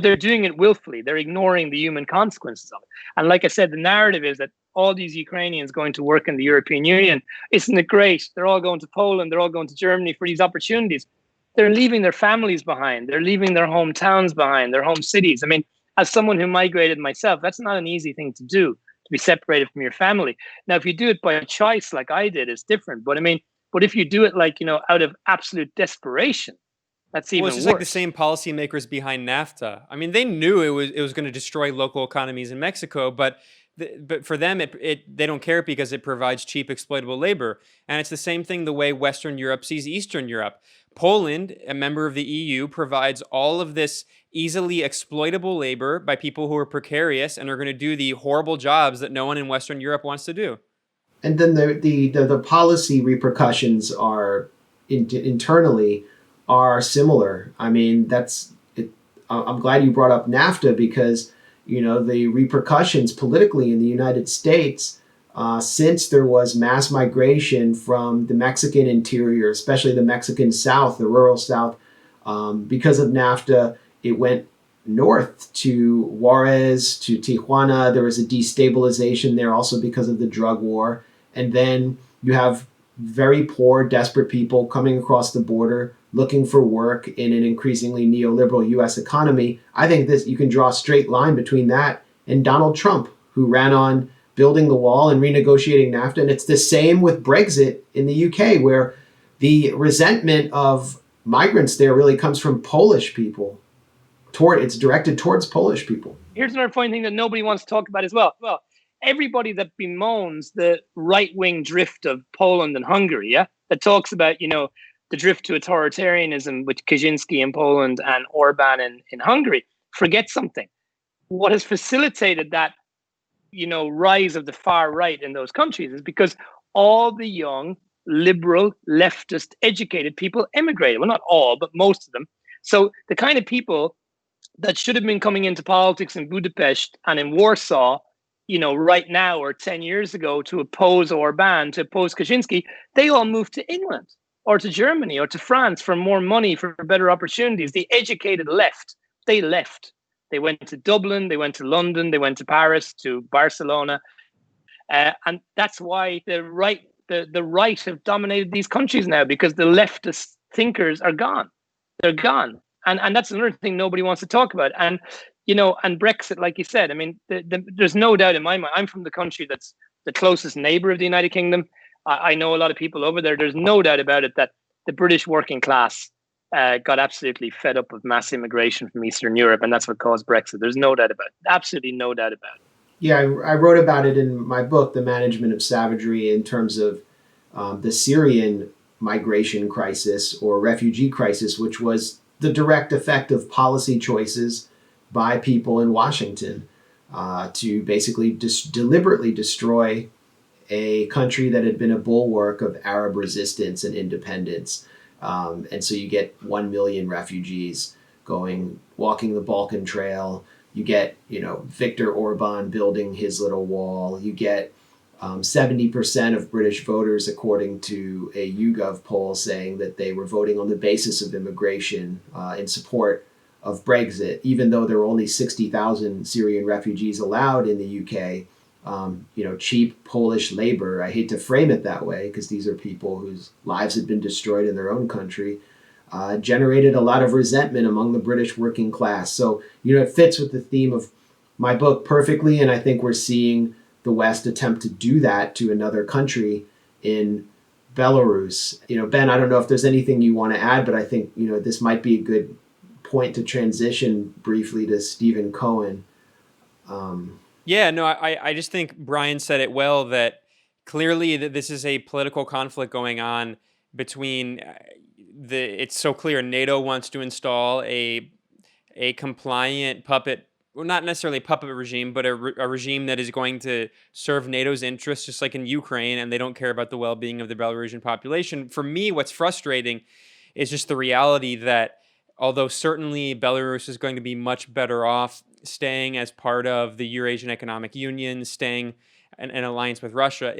[SPEAKER 9] they're doing it willfully. They're ignoring the human consequences of it. And like I said, the narrative is that all these Ukrainians going to work in the European Union, isn't it great? They're all going to Poland. They're all going to Germany for these opportunities. They're leaving their families behind. They're leaving their hometowns behind, their home cities. I mean, as someone who migrated myself, that's not an easy thing to do, to be separated from your family. Now, if you do it by choice, like I did, it's different. But I mean, if you do it out of absolute desperation, that's even worse.
[SPEAKER 1] It's just like the same policymakers behind NAFTA. I mean, they knew it was going to destroy local economies in Mexico, but for them, they don't care because it provides cheap, exploitable labor. And it's the same thing the way Western Europe sees Eastern Europe. Poland, a member of the EU, provides all of this easily exploitable labor by people who are precarious and are going to do the horrible jobs that no one in Western Europe wants to do.
[SPEAKER 2] And then the policy repercussions are internally are similar. I mean, that's it. I'm glad you brought up NAFTA because the repercussions politically in the United States, since there was mass migration from the Mexican interior, especially the Mexican South, the rural South, because of NAFTA, it went north to Juarez, to Tijuana. There was a destabilization there also because of the drug war. And then you have very poor, desperate people coming across the border looking for work in an increasingly neoliberal U.S. economy. I think you can draw a straight line between that and Donald Trump, who ran on building the wall and renegotiating NAFTA. And it's the same with Brexit in the UK, where the resentment of migrants there really comes from Polish people. It's directed towards Polish people.
[SPEAKER 9] Here's another funny thing that nobody wants to talk about as well. Well, everybody that bemoans the right-wing drift of Poland and Hungary, that talks about, the drift to authoritarianism with Kaczynski in Poland and Orban in Hungary, forget something. What has facilitated that, rise of the far right in those countries is because all the young, liberal, leftist, educated people emigrated. Well, not all, but most of them. So the kind of people that should have been coming into politics in Budapest and in Warsaw, right now or 10 years ago to oppose Orban, to oppose Kaczynski, they all moved to England or to Germany or to France for more money, for better opportunities. The educated left. They left. They went to Dublin, they went to London, they went to Paris, to Barcelona. And that's why the right have dominated these countries now, because the leftist thinkers are gone. They're gone. And that's another thing nobody wants to talk about. And, and Brexit, like you said, I mean, there's no doubt in my mind, I'm from the country that's the closest neighbor of the United Kingdom. I know a lot of people over there. There's no doubt about it that the British working class got absolutely fed up with mass immigration from Eastern Europe, and that's what caused Brexit. There's no doubt about it. Absolutely no doubt about it.
[SPEAKER 2] Yeah, I wrote about it in my book, The Management of Savagery, in terms of the Syrian migration crisis or refugee crisis, which was the direct effect of policy choices by people in Washington to basically deliberately destroy a country that had been a bulwark of Arab resistance and independence. And so you get 1 million refugees walking the Balkan Trail. You get, Viktor Orban building his little wall. You get 70% of British voters, according to a YouGov poll, saying that they were voting on the basis of immigration in support of Brexit, even though there were only 60,000 Syrian refugees allowed in the UK. Cheap Polish labor. I hate to frame it that way because these are people whose lives had been destroyed in their own country, generated a lot of resentment among the British working class. So, it fits with the theme of my book perfectly. And I think we're seeing the West attempt to do that to another country in Belarus. Ben, I don't know if there's anything you want to add, but I think, this might be a good point to transition briefly to Stephen Cohen.
[SPEAKER 1] Yeah, no, I just think Bryan said it well, that clearly that this is a political conflict going on between it's so clear NATO wants to install a compliant puppet, well, not necessarily a puppet regime, but a regime that is going to serve NATO's interests, just like in Ukraine, and they don't care about the well-being of the Belarusian population. For me, what's frustrating is just the reality that although certainly Belarus is going to be much better off staying as part of the Eurasian Economic Union, staying in alliance with Russia,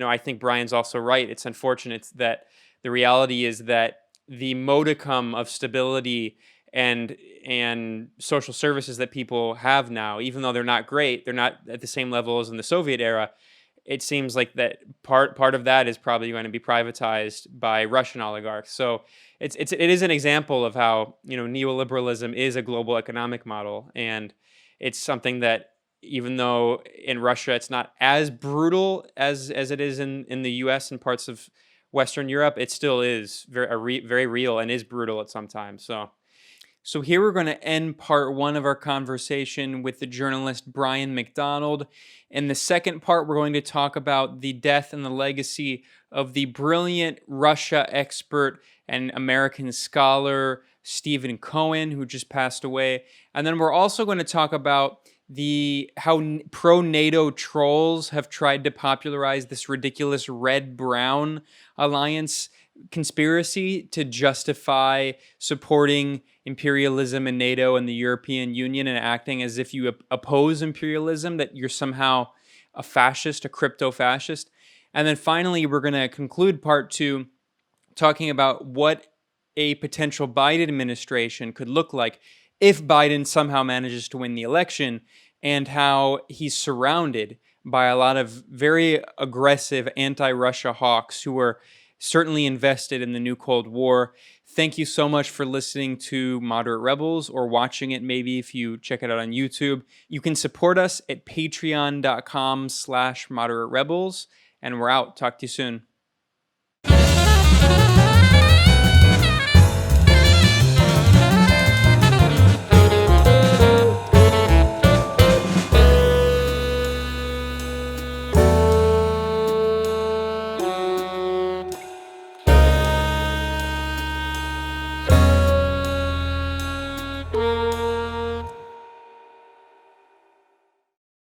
[SPEAKER 1] I think Bryan's also right. It's unfortunate that the reality is that the modicum of stability and social services that people have now, even though they're not great, they're not at the same level as in the Soviet era. It seems like that part of that is probably going to be privatized by Russian oligarchs. So it is an example of how neoliberalism is a global economic model, and it's something that, even though in Russia it's not as brutal as it is in the U.S. and parts of Western Europe, it still is very real and is brutal at some times. So here we're going to end part one of our conversation with the journalist Bryan MacDonald. In the second part, we're going to talk about the death and the legacy of the brilliant Russia expert and American scholar Stephen Cohen, who just passed away. And then we're also going to talk about how pro-NATO trolls have tried to popularize this ridiculous red-brown alliance conspiracy to justify supporting imperialism in NATO and the European Union and acting as if you oppose imperialism, that you're somehow a fascist, a crypto-fascist. And then finally, we're going to conclude part two talking about what a potential Biden administration could look like if Biden somehow manages to win the election, and how he's surrounded by a lot of very aggressive anti-Russia hawks who are certainly invested in the new Cold War. Thank you so much for listening to Moderate Rebels, or watching it maybe if you check it out on YouTube. You can support us at patreon.com/moderaterebels, and we're out. Talk to you soon.